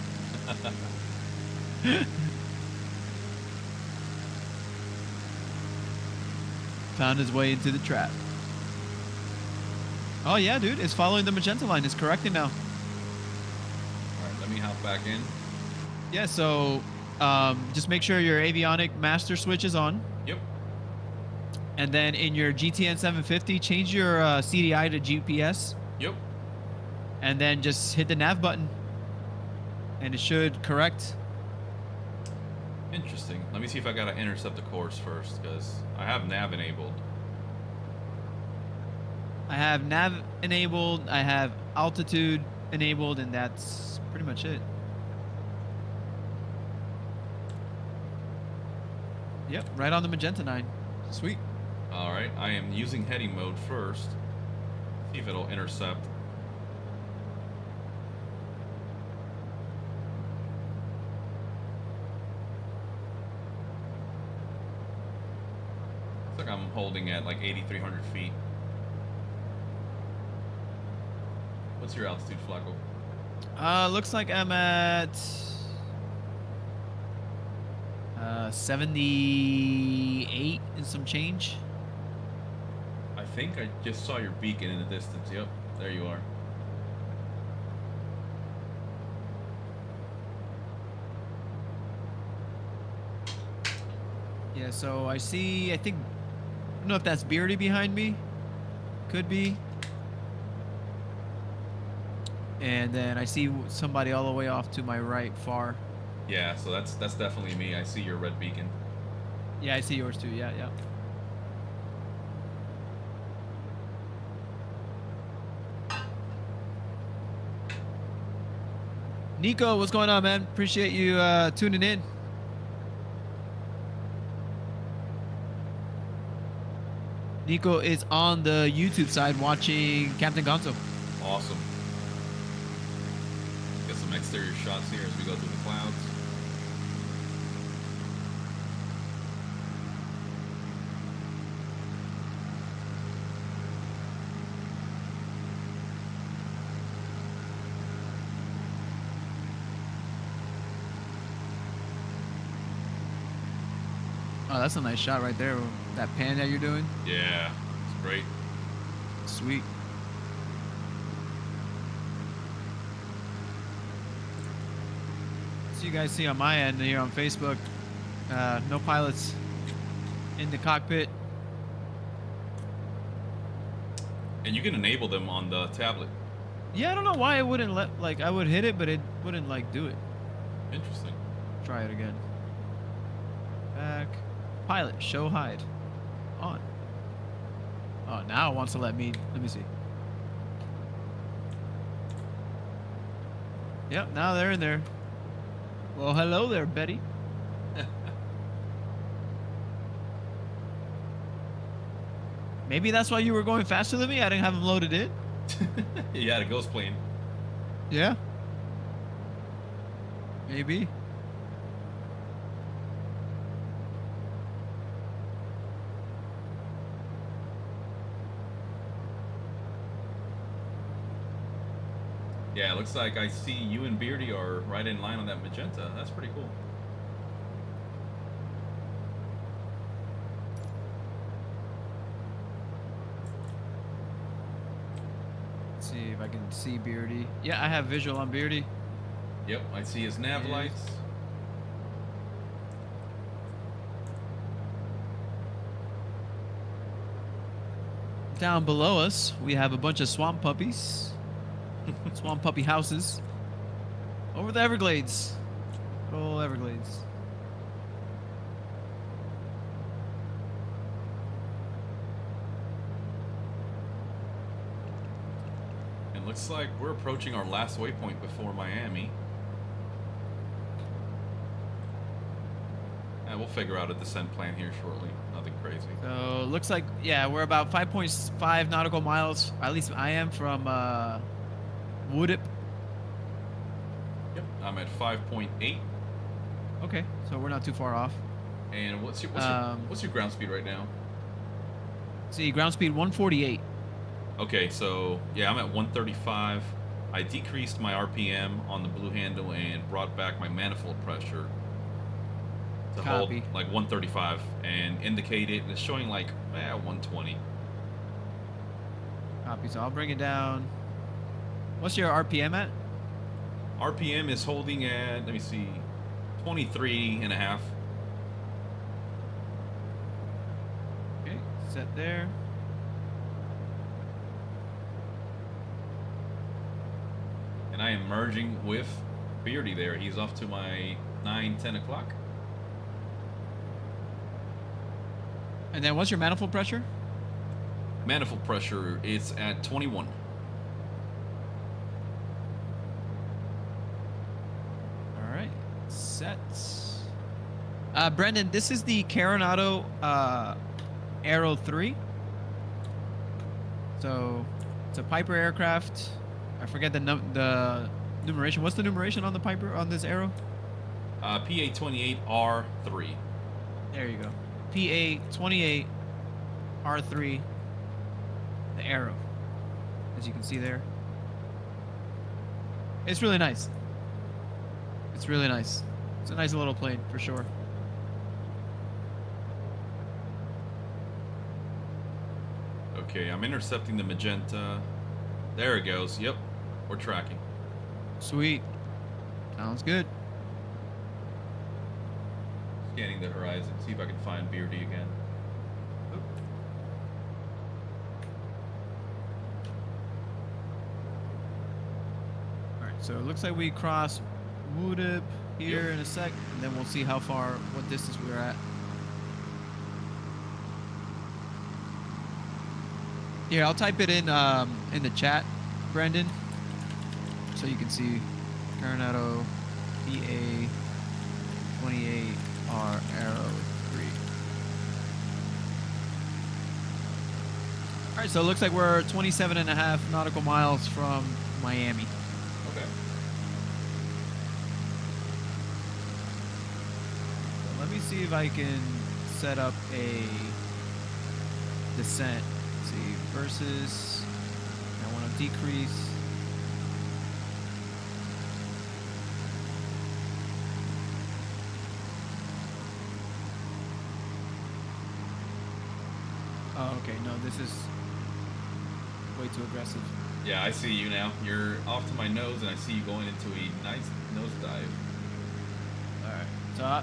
Found his way into the trap. Oh yeah, dude, it's following the magenta line. It's correcting now. All right, let me hop back in. Yeah, so just make sure your avionic master switch is on. Yep. And then in your GTN 750, change your CDI to GPS. Yep. And then just hit the nav button. And it should correct. Interesting. Let me see if I gotta intercept the course first, because I have nav enabled. I have nav enabled, I have altitude enabled, and that's pretty much it. Yep, right on the magenta 9. Sweet. All right, I am using heading mode first. See if it'll intercept. Looks like I'm holding at like 8,300 feet. What's your altitude, Flako? Looks like I'm at 78 and some change. I think I just saw your beacon in the distance. Yep, there you are. Yeah, so I see, I think, I don't know if that's Beardy behind me. Could be. And then I see somebody all the way off to my right far. Yeah, so that's definitely me. I see your red beacon. Yeah, I see yours too. Yeah, yeah. Nico, what's going on, man? Appreciate you tuning in. Nico is on the YouTube side watching Captain Gonzo. Awesome. Get some exterior shots here as we go through the clouds. Oh, that's a nice shot right there. That pan that you're doing. Yeah, it's great. Sweet. So you guys see on my end here on Facebook, no pilots in the cockpit. And you can enable them on the tablet. Yeah, I don't know why it wouldn't let, like, I would hit it, but it wouldn't, like, do it. Interesting. Try it again. Back. Pilot, show hide. On. Oh, now it wants to let me see. Yep, now they're in there. Well, hello there, Betty. Maybe that's why you were going faster than me? I didn't have them loaded in? You had a ghost plane. Yeah. Maybe. Yeah, it looks like I see you and Beardy are right in line on that magenta. That's pretty cool. Let's see if I can see Beardy. Yeah, I have visual on Beardy. Yep, I see his nav lights. Down below us, we have a bunch of swamp puppies. Swamp puppy houses. Over the Everglades. Good old Everglades. It looks like we're approaching our last waypoint before Miami. And we'll figure out a descent plan here shortly. Nothing crazy. So looks like, yeah, we're about 5.5 nautical miles. At least I am from Woodip. Yep, I'm at 5.8. Okay, so we're not too far off. And what's your ground speed right now? See, ground speed 148. Okay, so yeah, I'm at 135. I decreased my RPM on the blue handle and brought back my manifold pressure to hold like 135 and indicate it. It's showing like 120. Copy. So I'll bring it down. What's your RPM at? RPM is holding at, let me see, 23 and a half. Okay, set there. And I am merging with Beardy there. He's off to my 9-10 o'clock. And then what's your manifold pressure? Manifold pressure is at 21. All right, set. Brendan, this is the Carenado Aero 3. So it's a Piper aircraft. I forget the numeration. What's the numeration on the Piper on this Aero? PA-28R 3. There you go. PA-28R3. The Aero, as you can see there. It's really nice. It's really nice. It's a nice little plane for sure. Okay, I'm intercepting the magenta. There it goes. Yep, we're tracking. Sweet. Sounds good. Scanning the horizon, see if I can find Beardy again. Oop. Alright, so it looks like we cross Woodip here in a sec, and then we'll see how far, what distance we're at. Here, I'll type it in the chat, Brendan, so you can see Carenado PA-28R Aero 3. All right, so it looks like we're 27.5 nautical miles from Miami. Okay. So let me see if I can set up a descent. Let's see, versus, I want to decrease. Oh, okay, no, this is way too aggressive. Yeah, I see you now. You're off to my nose, and I see you going into a nice nosedive. All right, so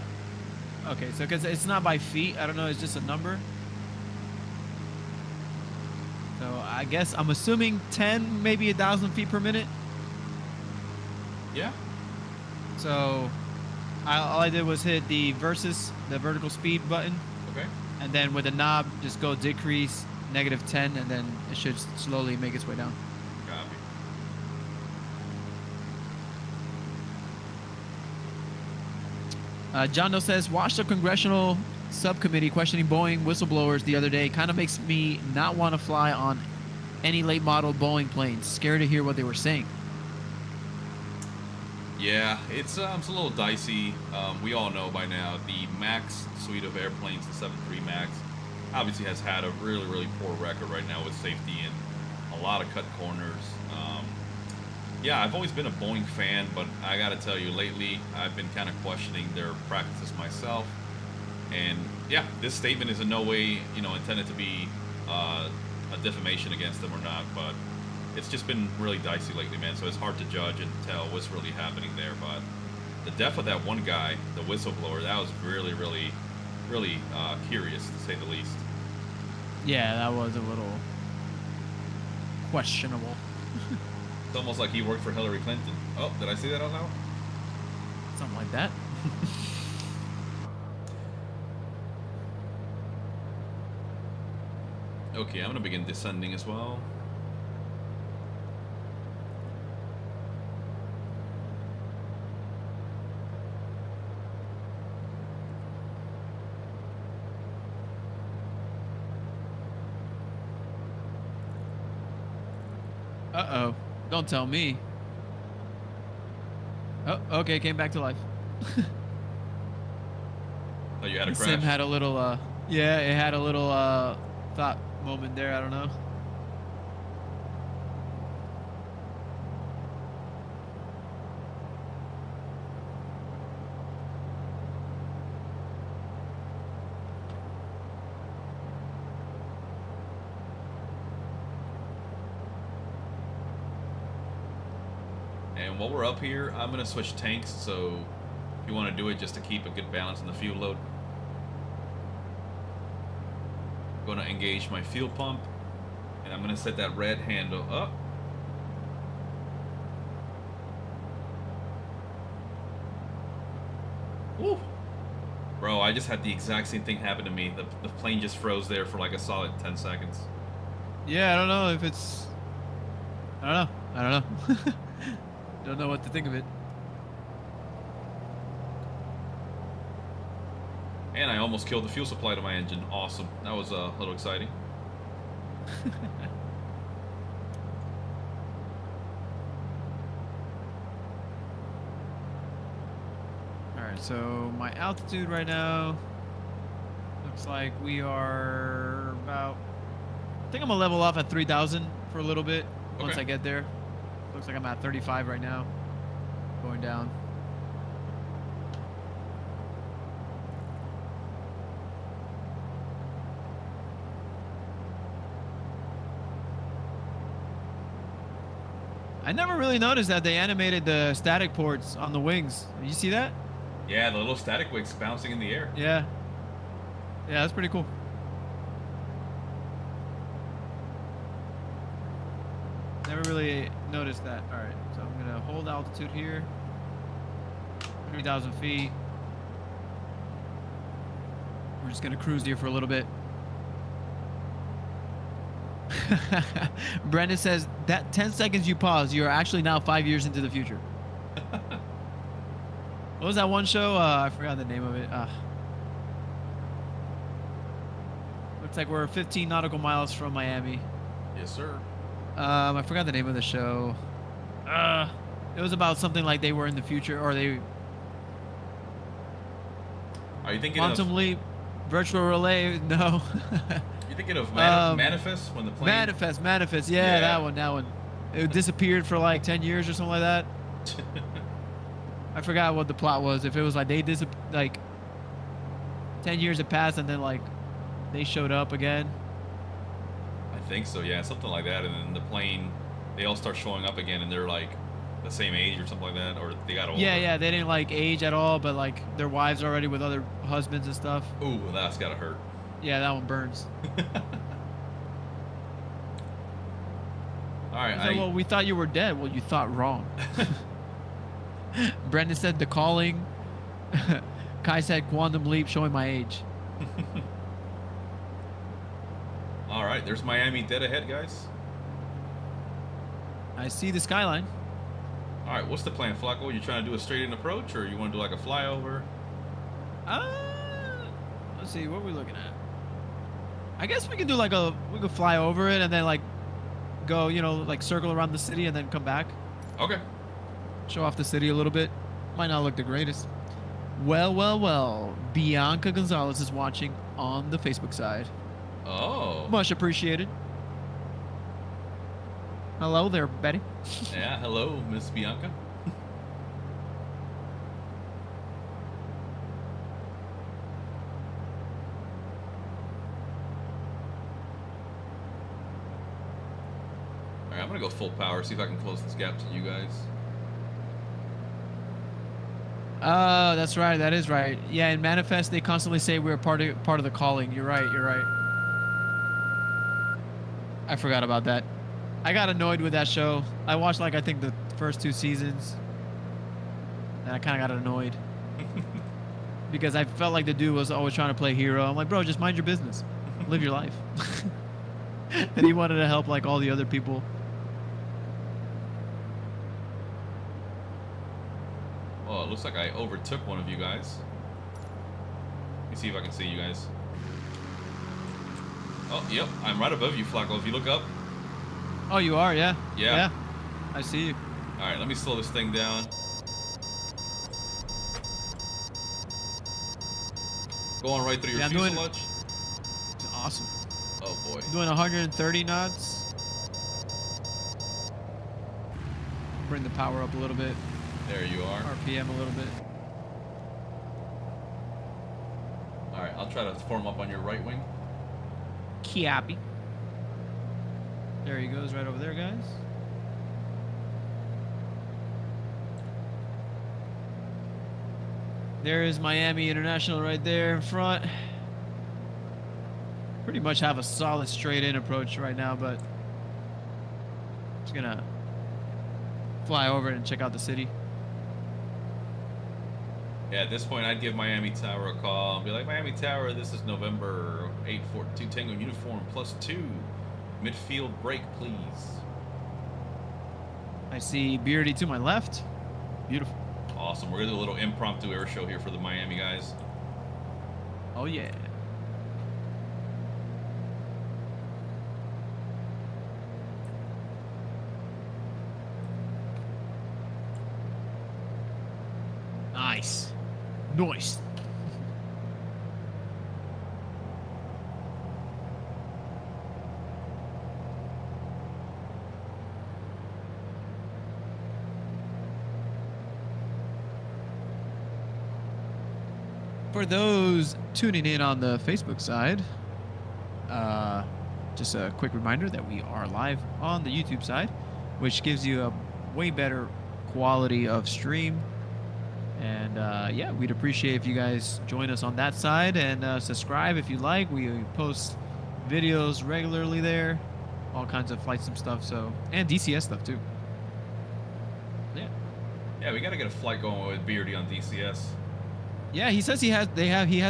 okay, so because it's not by feet, I don't know, it's just a number. So I guess I'm assuming 10, maybe 1,000 feet per minute. Yeah. So all I did was hit the versus, the vertical speed button. Okay. And then with the knob, just go decrease -10, and then it should slowly make its way down. Copy. John Doe says, watched a congressional subcommittee questioning Boeing whistleblowers the other day. Kind of makes me not want to fly on any late model Boeing planes. Scared to hear what they were saying. Yeah, it's a little dicey. We all know by now the MAX suite of airplanes, the 73 MAX, obviously has had a really, really poor record right now with safety and a lot of cut corners. Yeah, I've always been a Boeing fan, but I got to tell you, lately I've been kind of questioning their practices myself. And yeah, this statement is in no way, intended to be a defamation against them or not, but it's just been really dicey lately, man. So it's hard to judge and tell what's really happening there. But the death of that one guy, the whistleblower, that was really, really, really curious, to say the least. Yeah, that was a little questionable. It's almost like he worked for Hillary Clinton. Oh, did I say that out loud? Something like that. Okay, I'm going to begin descending as well. Uh-oh. Don't tell me. Oh, okay, came back to life. Oh, you had a crash? Sim had a little, yeah, it had a little, thought moment there, I don't know. And while we're up here, I'm going to switch tanks, so if you want to do it just to keep a good balance in the fuel load. I'm going to engage my fuel pump, and I'm going to set that red handle up. Woo! Bro, I just had the exact same thing happen to me. The plane just froze there for like a solid 10 seconds. Yeah, I don't know if it's... I don't know. Don't know what to think of it. And I almost killed the fuel supply to my engine. Awesome. That was a little exciting. Alright, so my altitude right now looks like we are about... I think I'm gonna level off at 3,000 for a little bit once Okay. I get there. Looks like I'm at 35 right now. Going down. I never really noticed that they animated the static ports on the wings. You see that? Yeah, the little static wings bouncing in the air. Yeah. Yeah, that's pretty cool. Never really noticed that. All right, so I'm gonna hold altitude here. 3,000 feet. We're just gonna cruise here for a little bit. Brendan says that 10 seconds you pause, you are actually now 5 years into the future. What was that one show? I forgot the name of it. Looks like we're 15 nautical miles from Miami. Yes, sir. I forgot the name of the show. It was about something like they were in the future, or they Are you thinking quantum of? leap, virtual relay. No. You thinking of Um, Manifest when the plane? Manifest. Yeah, Yeah. that one. It disappeared for like 10 years or something like that. I forgot what the plot was. If it was like like 10 years had passed and then like they showed up again. I think so. Yeah, something like that. And then the plane, they all start showing up again, and they're like the same age or something like that, or they got older. Yeah. They didn't like age at all, but like their wives are already with other husbands and stuff. Ooh, that's gotta hurt. Yeah, that one burns. All right. Like, well, we thought you were dead. Well, you thought wrong. Brendan said The Calling. Kai said Quantum Leap, showing my age. All right, there's Miami dead ahead, guys. I see the skyline. All right, what's the plan, Flako? You trying to do a straight-in approach, or you want to do like a flyover? Let's see. What are we looking at? I guess we could do like we could fly over it and then like go, like circle around the city and then come back. Okay. Show off the city a little bit. Might not look the greatest. Well. Bianca Gonzalez is watching on the Facebook side. Oh. Much appreciated. Hello there, Betty. Yeah, hello, Miss Bianca. All right, I'm gonna go full power, see if I can close this gap to you guys. Oh, that's right. That is right. Yeah, in Manifest, they constantly say we're part of the calling. You're right. I forgot about that. I got annoyed with that show. I watched I think the first 2 seasons, and I kind of got annoyed because I felt like the dude was always trying to play hero. I'm like, bro, just mind your business, live your life. And he wanted to help like all the other people. Oh, it looks like I overtook one of you guys. Let me see if I can see you guys. Oh, yep, I'm right above you, Flako. If you look up. Oh, you are, yeah. Yeah. I see you. All right, let me slow this thing down. Going right through your fuselage. It's awesome. Oh boy. Doing 130 knots. Bring the power up a little bit. There you are. RPM a little bit. All right, I'll try to form up on your right wing. Cappy. There he goes, right over there, guys. There is Miami International right there in front. Pretty much have a solid straight-in approach right now, but just gonna fly over and check out the city. Yeah, at this point, I'd give Miami Tower a call and be like, Miami Tower, this is November 842 Tango Uniform +2. Midfield break, please. I see Beardy to my left. Beautiful. Awesome. We're going to do a little impromptu air show here for the Miami guys. Oh, yeah. Nice. Nice. For those tuning in on the Facebook side, just a quick reminder that we are live on the YouTube side, which gives you a way better quality of stream. And yeah, we'd appreciate if you guys join us on that side and subscribe if you like. We post videos regularly there, all kinds of flight sim stuff, so, and DCS stuff too. Yeah. Yeah, we got to get a flight going with Beardy on DCS. Yeah, he says he has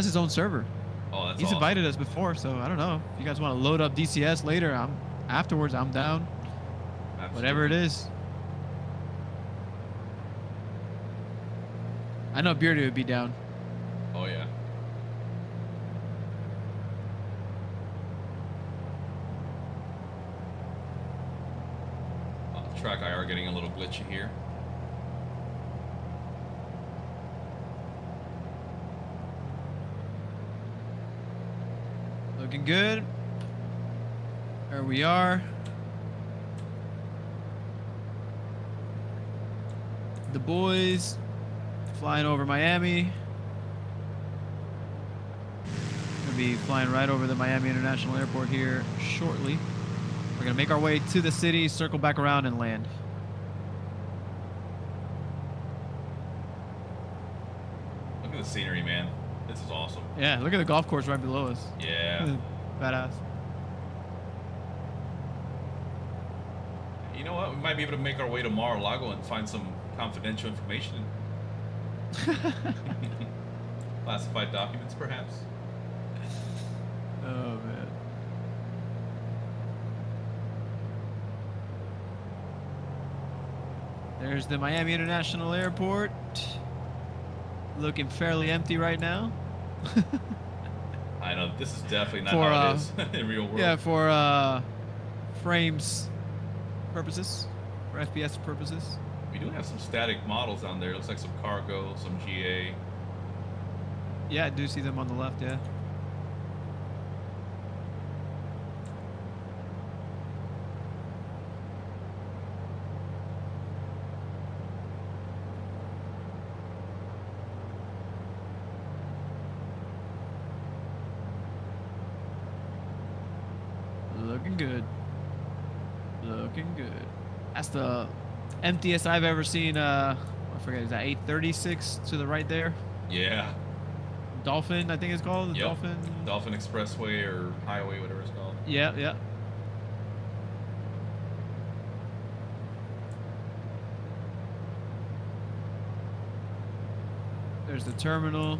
his own server. Oh, that's He's awesome. invited us before, so I don't know. If you guys want to load up DCS later, afterwards I'm down. Absolutely. Whatever it is. I know Beardy would be down. Oh, yeah. glitchy here. Looking good. There we are. The boys flying over Miami. Gonna be flying right over the Miami International Airport here shortly. We're gonna make our way to the city, circle back around, and land. Look at the scenery, man. This is awesome. Yeah, look at the golf course right below us. Yeah. Badass. You know what? We might be able to make our way to Mar-a-Lago and find some confidential information. Classified documents, perhaps. Oh, man. There's the Miami International Airport. Looking fairly empty right now. I know, this is definitely not For, how it is in real world. Yeah, for frames purposes, for FPS purposes. We do have some static models down there. Looks like some cargo, some GA. Yeah, I do see them on the left, yeah. Looking good. Looking good. That's the emptiest I've ever seen. I forget, is that 836 to the right there? Yeah. Dolphin, I think it's called. The Yep. Dolphin. Dolphin Expressway or Highway, whatever it's called. Yeah, yeah. There's the terminal.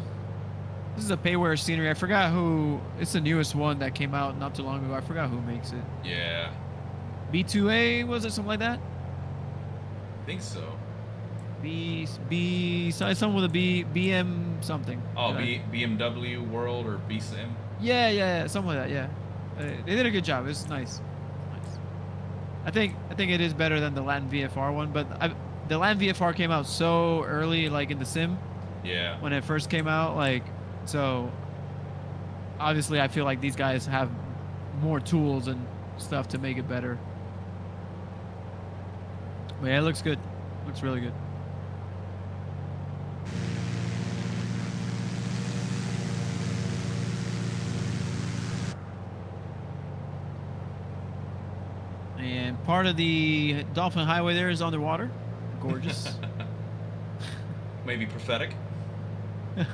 This is a payware scenery. I forgot who. It's the newest one that came out not too long ago. I forgot who makes it. Yeah. B2A, was it something like that? I think so. Something with a BM something. Oh, BMW World or BSIM? Yeah, something like that. Yeah, they did a good job. It's nice. Nice. I think it is better than the Latin VFR one, but the Latin VFR came out so early, like in the sim. Yeah. When it first came out, like, so obviously I feel like these guys have more tools and stuff to make it better. But yeah, it looks good. Looks really good. And part of the Dolphin Highway there is underwater. Gorgeous. Maybe prophetic. All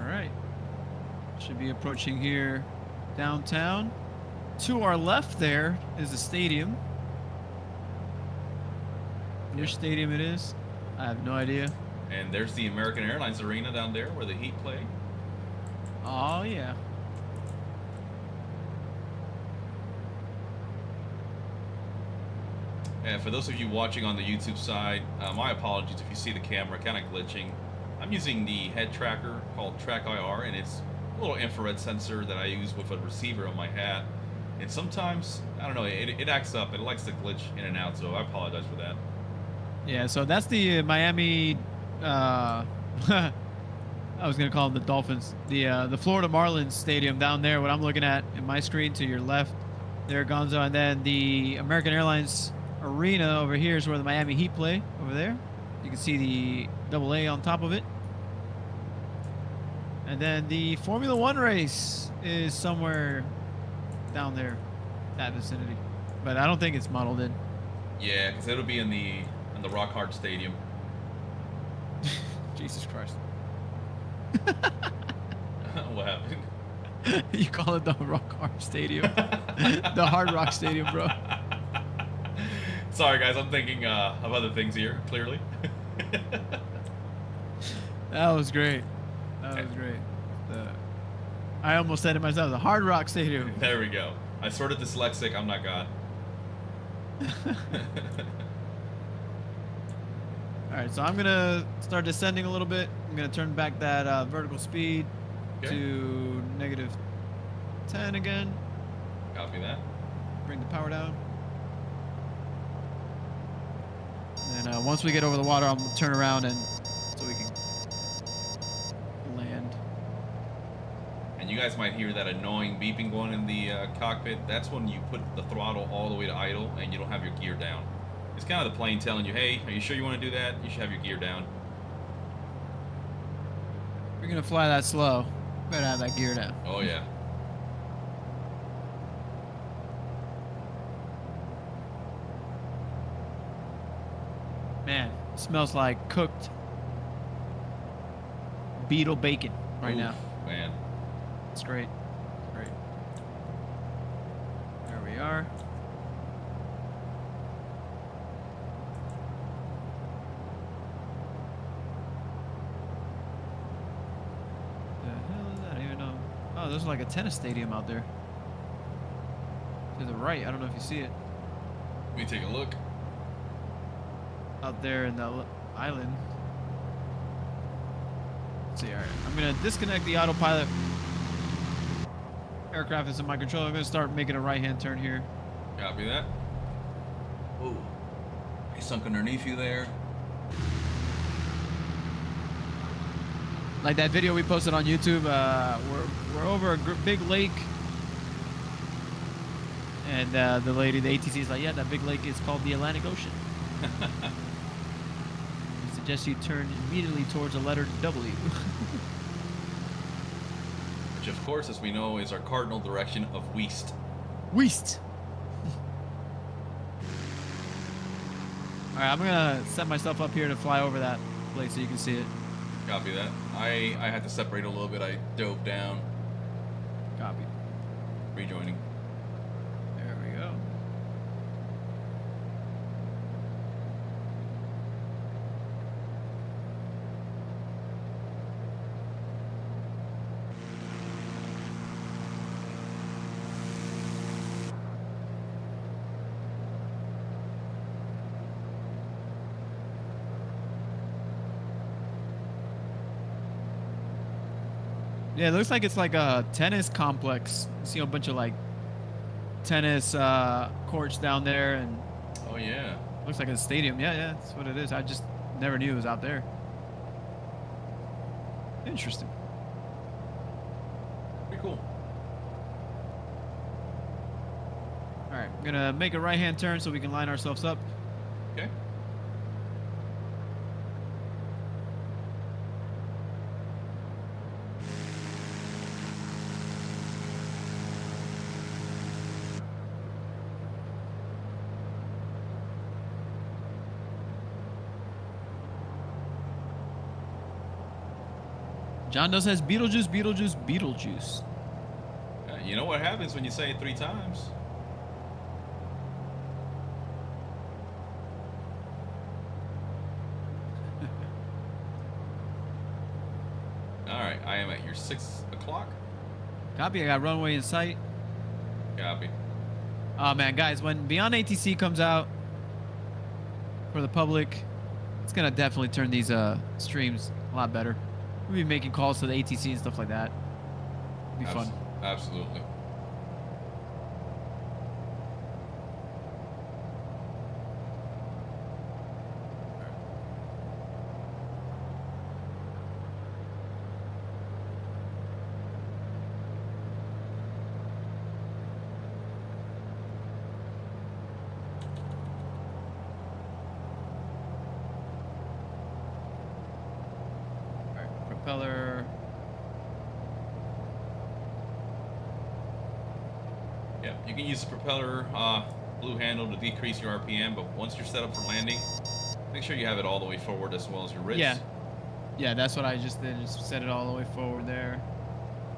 right. Should be approaching here downtown. To our left there is the stadium. Which stadium it is, I have no idea. And there's the American Airlines Arena down there where the Heat play. Oh, yeah. And for those of you watching on the YouTube side, my apologies if you see the camera kind of glitching. I'm using the head tracker called Track IR, and it's a little infrared sensor that I use with a receiver on my hat. And sometimes, I don't know, it acts up. It likes to glitch in and out, so I apologize for that. Yeah, so that's the Miami, I was going to call them the Dolphins, the Florida Marlins Stadium down there, what I'm looking at in my screen to your left there, Gonzo. And then the American Airlines Arena over here is where the Miami Heat play, over there. You can see the AA on top of it. And then the Formula One race is somewhere down there, that vicinity. But I don't think it's modeled in. Yeah, because it'll be in the Rock Hard Stadium. Jesus Christ. What happened? You call it the Rock Hard Stadium. The Hard Rock Stadium, bro. Sorry, guys. I'm thinking of other things here, clearly. That was great. That was great. I almost said it myself. The Hard Rock Stadium. There we go. I sort of dyslexic. I'm not God. All right, so I'm gonna start descending a little bit. I'm gonna turn back that vertical speed Okay. to -10 again. Copy that. Bring the power down. And once we get over the water, I'm gonna turn around and so we can land. And you guys might hear that annoying beeping going in the cockpit. That's when you put the throttle all the way to idle and you don't have your gear down. It's kind of the plane telling you, hey, are you sure you want to do that? You should have your gear down. If you're gonna fly that slow, better have that gear down. Oh, yeah. Man, it smells like cooked beetle bacon right Oof, now. Man. It's great. It's great. There we are. The hell is that? I don't even know. Oh, there's like a tennis stadium out there. To the right. I don't know if you see it. Let me take a look. Out there in the island. Let's see. All right. I'm going to disconnect the autopilot. Aircraft is in my control. I'm going to start making a right-hand turn here. Copy that. Ooh. I sunk underneath you there. Like that video we posted on YouTube, we're over a big lake, and the lady, the ATC, is like, yeah, that big lake is called the Atlantic Ocean. I suggest you turn immediately towards the letter W. Which, of course, as we know, is our cardinal direction of west. West. All right, I'm gonna set myself up here to fly over that place so you can see it. Copy that. I had to separate a little bit. I dove down. Copy. Rejoining. There we go. Yeah, it looks like it's like a tennis complex. You see a bunch of like tennis courts down there, and Oh, yeah. looks like a stadium. Yeah, that's what it is. I just never knew it was out there. Interesting. Pretty cool. All right, I'm gonna make a right-hand turn so we can line ourselves up. Okay. John Doe says Beetlejuice, Beetlejuice, Beetlejuice. You know what happens when you say it 3 times? Alright, I am at your 6 o'clock. Copy, I got runway in sight. Copy. Oh man, guys, when Beyond ATC comes out for the public, it's gonna definitely turn these streams a lot better. We'll be making calls to the ATC and stuff like that. It'll be fun. Absolutely. Propeller. Yeah, you can use the propeller blue handle to decrease your RPM, but once you're set up for landing, make sure you have it all the way forward as well as your wrists. Yeah, that's what I just did. Just set it all the way forward there.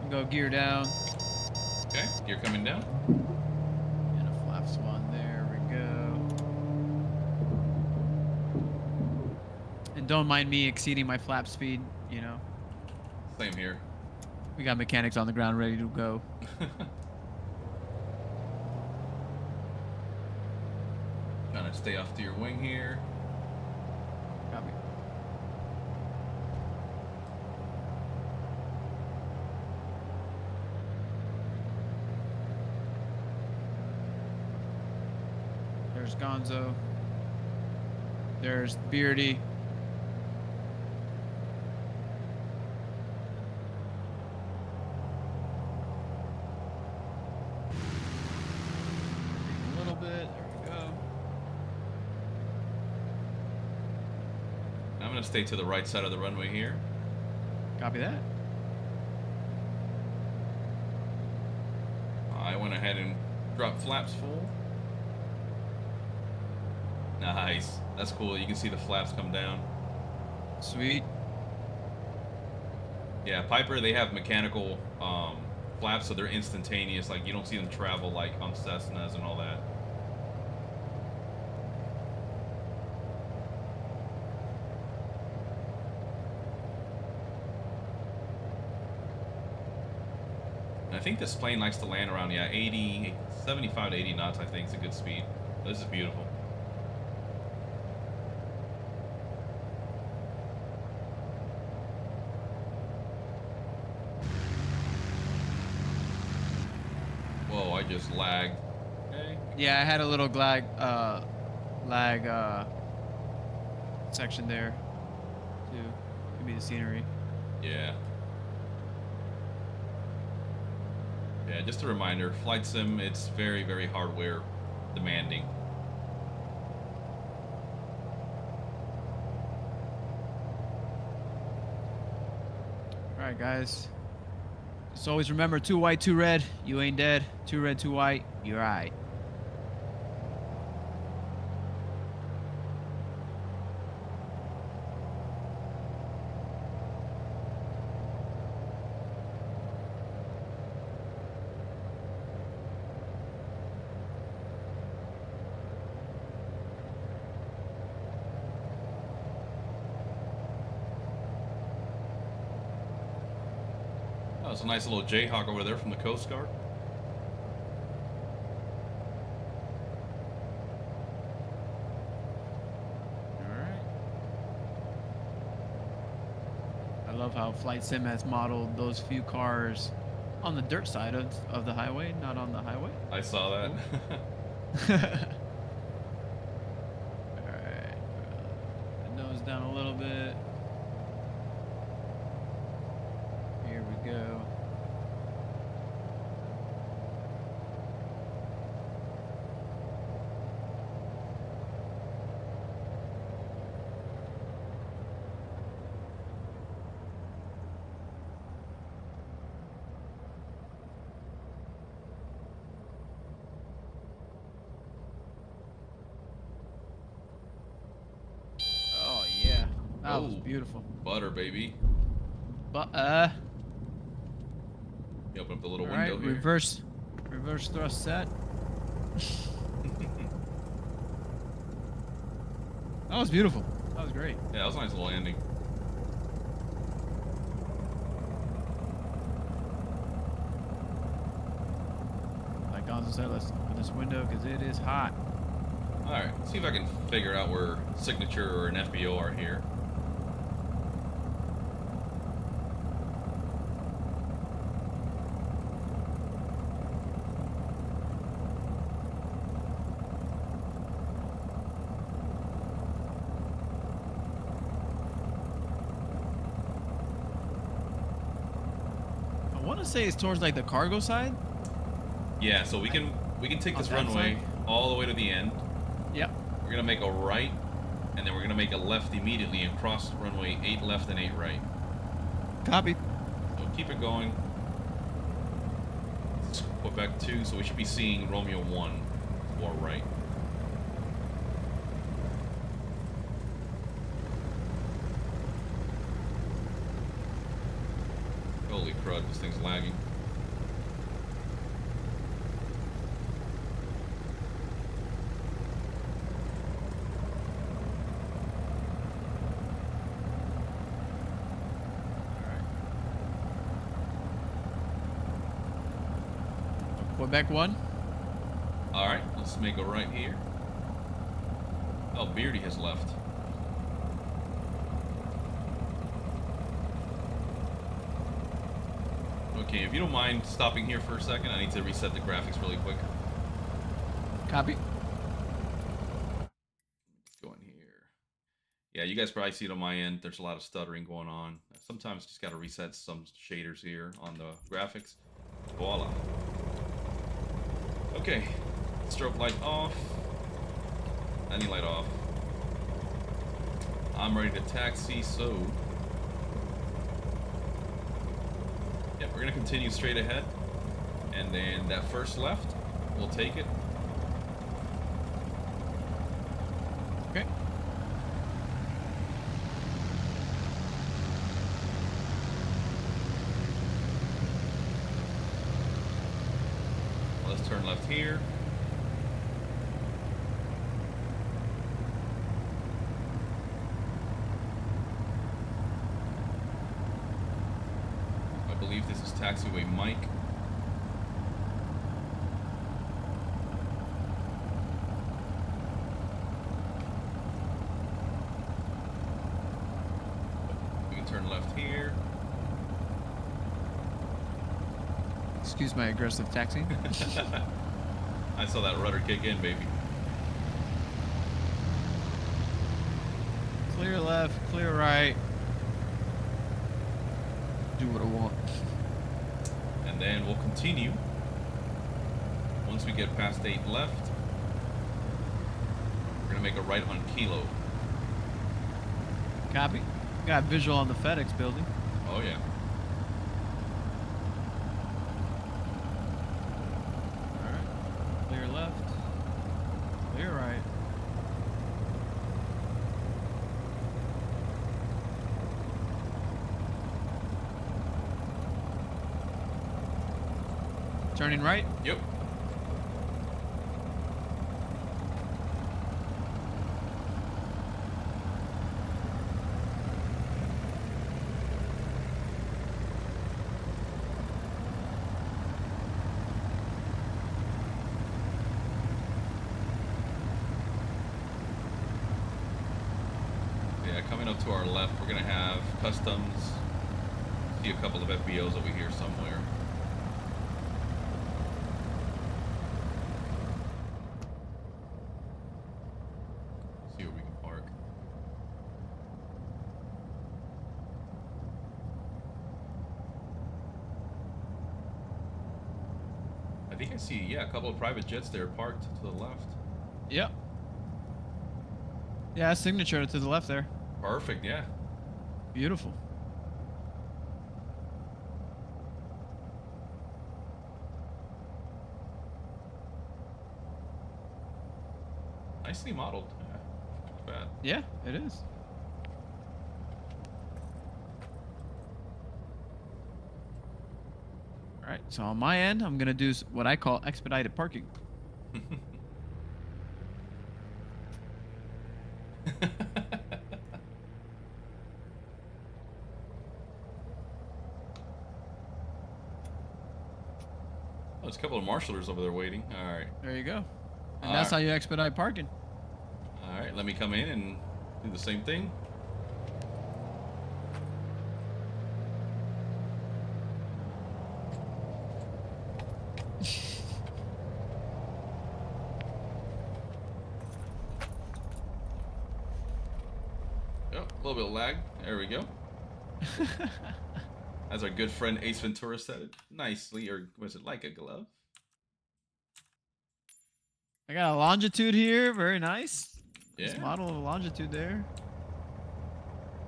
And go gear down. Okay, gear coming down. And a flap swan. There we go. And don't mind me exceeding my flap speed, you know. Same here. We got mechanics on the ground ready to go. Stay off to your wing here. Copy. There's Gonzo. There's Beardy. A little bit. There we go. I'm going to stay to the right side of the runway here. Copy that. I went ahead and dropped flaps full. Nice. That's cool. You can see the flaps come down. Sweet. Yeah, Piper, they have mechanical flaps, so they're instantaneous. Like, you don't see them travel like on Cessnas and all that. And I think this plane likes to land around, yeah, 80, 75 to 80 knots, I think is a good speed. This is beautiful. Whoa, I just lagged. Okay. Yeah, I had a little lag section there to give me the scenery. Yeah. Yeah, just a reminder, flight sim, it's very, very hardware demanding. All right, guys. Just always remember, 2 white, 2 red. You ain't dead. 2 red, 2 white. You're all right. Oh, it's a nice little Jayhawk over there from the Coast Guard. Alright. I love how Flight Sim has modeled those few cars on the dirt side of the highway, not on the highway. I saw that. Alright. Nose down a little bit. Here we go. Oh yeah, that was Oh. beautiful. Butter, baby. But You open up the little all right, window here. reverse thrust set. That was beautiful. That was great. Yeah, that was a nice little landing. Like Gonzo said, let's open this window because it is hot. Alright, see if I can figure out where signature or an FBO are here. I want to say it's towards like the cargo side. Yeah, so we can take this On that runway side? all the way to the end. Yep. We're gonna make a right, and then we're gonna make a left immediately and cross runway 8 left and 8 right. Copy. So keep it going. It's Quebec 2, so we should be seeing Romeo 1 or right. Holy crud, this thing's lagging. Quebec 1. Alright, let's make a right here. Oh, Beardy has left. Okay, if you don't mind stopping here for a second, I need to reset the graphics really quick. Copy. Go in here. Yeah, you guys probably see it on my end. There's a lot of stuttering going on. Sometimes just got to reset some shaders here on the graphics. Voila. Okay, strobe light off. Any light off. I'm ready to taxi, so... Yeah, we're gonna continue straight ahead. And then that first left, we'll take it. Okay. Let's turn left here. I believe this is taxiway Mike. We can turn left here. Excuse my aggressive taxi. I saw that rudder kick in, baby. Clear left, clear right. Do what I want. And then we'll continue. Once we get past 8 left, we're gonna make a right on Kilo. Copy. Got visual on the FedEx building. Oh yeah. Alright. Clear left. Clear right. Turning right. Yep. Yeah, coming up to our left, we're gonna have customs. See a couple of FBOs over here somewhere. See where we can park. I think I see, yeah, a couple of private jets there parked to the left. Yep. Yeah, signature to the left there. Perfect, yeah. Beautiful. Nicely modeled. Yeah, not bad. Yeah, it is. All right, so on my end, I'm gonna do what I call expedited parking. Oh, there's a couple of marshalers over there waiting. All right. There you go. And All that's right. how you expedite parking. All right, let me come in and do the same thing. Oh, a little bit of lag. There we go. As our good friend Ace Ventura said it nicely, or was it like a glove? I got a longitude here. Very nice. Nice Yeah. model of a longitude there.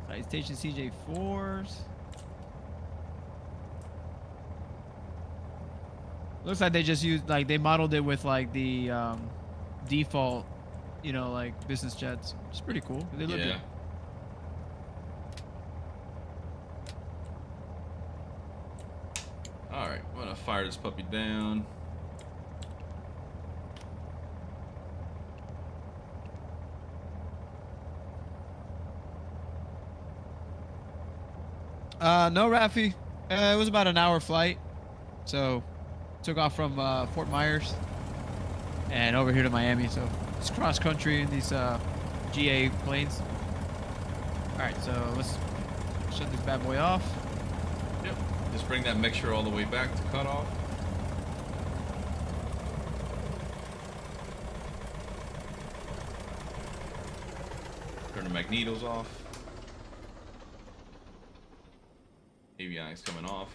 Citation CJ4s. Looks like they just used, like, they modeled it with, like, the default, you know, like, business jets. It's pretty cool. They look good. Alright, I'm gonna fire this puppy down. No, Rafi. It was about an hour flight. So, took off from Fort Myers and over here to Miami. So, it's cross country in these GA planes. All right, so let's shut this bad boy off. Yep. Just bring that mixture all the way back to cutoff. Turn the magnetos off. AVI is coming off.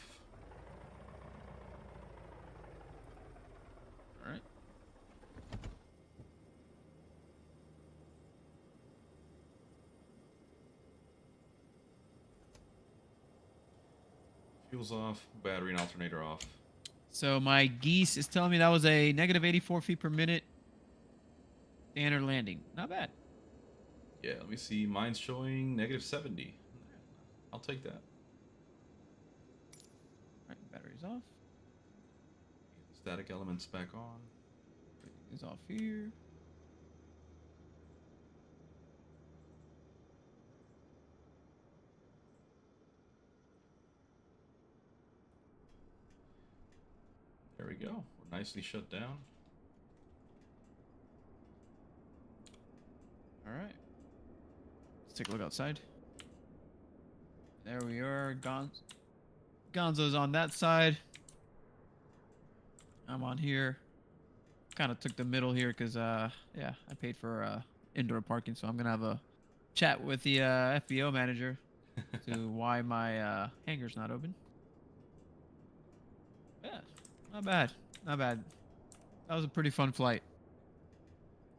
All right. Fuel's off, battery and alternator off. So my geese is telling me that was a negative 84 feet per minute standard landing. Not bad. Yeah, let me see. Mine's showing negative 70. I'll take that. All right, battery's off. Static elements back on. Everything is off here. There we go. We're nicely shut down. All right. Let's take a look outside. There we are. Gonzo's on that side. I'm on here. Kind of took the middle here because, yeah, I paid for indoor parking, so I'm gonna have a chat with the FBO manager to why my hangar's not open. Yeah, not bad, not bad. That was a pretty fun flight.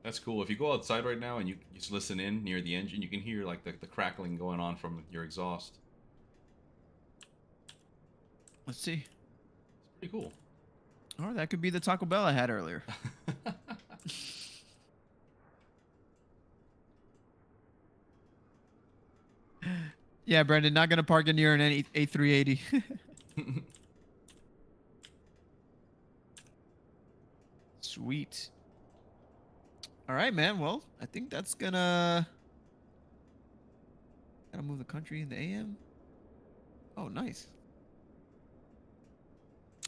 That's cool. If you go outside right now and you just listen in near the engine, you can hear like the crackling going on from your exhaust. Let's see. It's pretty cool. Or that could be the Taco Bell I had earlier. Yeah, Brendan, not gonna park in near an A380. Sweet. All right, man. Well, I think that's gotta move the country in the AM. Oh, nice.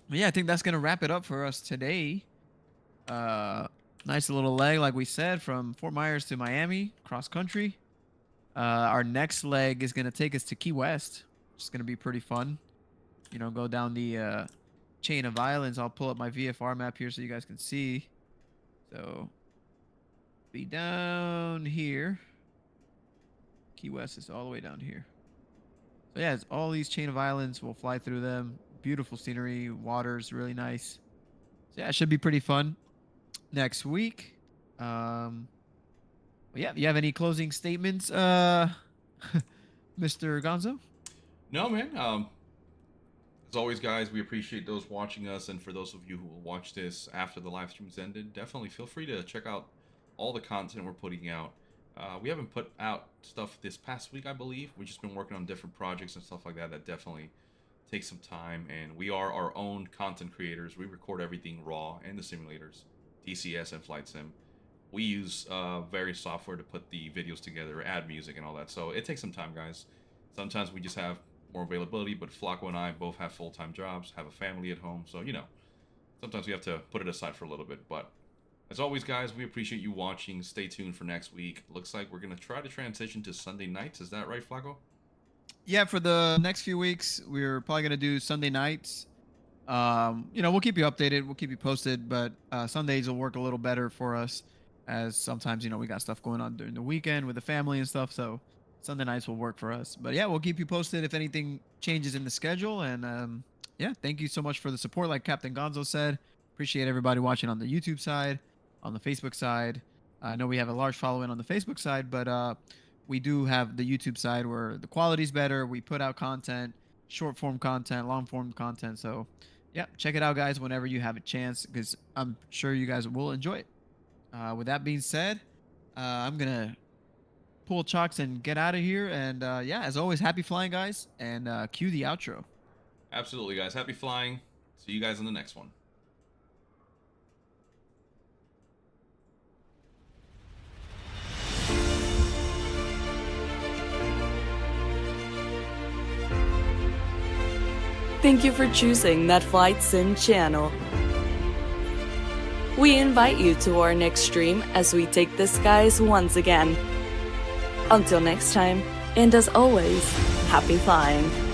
Well, yeah, I think that's gonna wrap it up for us today. Nice little leg, like we said, from Fort Myers to Miami, cross country. Our next leg is gonna take us to Key West. It's gonna be pretty fun. You know, go down the chain of islands. I'll pull up my VFR map here so you guys can see. So, be down here. Key West is all the way down here. So yeah, it's all these chain of islands. We'll fly through them. Beautiful scenery. Water's really nice. So yeah, it should be pretty fun next week. Well, yeah, you have any closing statements, Mr. Gonzo? No, man. As always, guys, we appreciate those watching us, and for those of you who will watch this after the live stream's ended, definitely feel free to check out all the content we're putting out. We haven't put out stuff this past week, I believe. We've just been working on different projects and stuff like that. That definitely takes some time, and we are our own content creators. We record everything raw and the simulators, TCS and Flight Sim. We use various software to put the videos together, add music and all that. So it takes some time, guys. Sometimes we just have more availability, but Flako and I both have full-time jobs, have a family at home. So, you know, sometimes we have to put it aside for a little bit. But as always, guys, we appreciate you watching. Stay tuned for next week. Looks like we're going to try to transition to Sunday nights. Is that right, Flako? Yeah, for the next few weeks, we're probably going to do Sunday nights. You know, we'll keep you updated. We'll keep you posted. But Sundays will work a little better for us, as sometimes, you know, we got stuff going on during the weekend with the family and stuff. So Sunday nights will work for us. But yeah, we'll keep you posted if anything changes in the schedule. And yeah, thank you so much for the support. Like Captain Gonzo said, appreciate everybody watching on the YouTube side, on the Facebook side. I know we have a large following on the Facebook side, but we do have the YouTube side where the quality's better. We put out content, short form content, long form content. So yeah, check it out, guys, whenever you have a chance, because I'm sure you guys will enjoy it. With that being said, I'm going to pull chocks and get out of here. And yeah, as always, happy flying, guys, and cue the outro. Absolutely, guys. Happy flying. See you guys in the next one. Thank you for choosing that Flight Sim channel. We invite you to our next stream as we take the skies once again. Until next time, and as always, happy flying.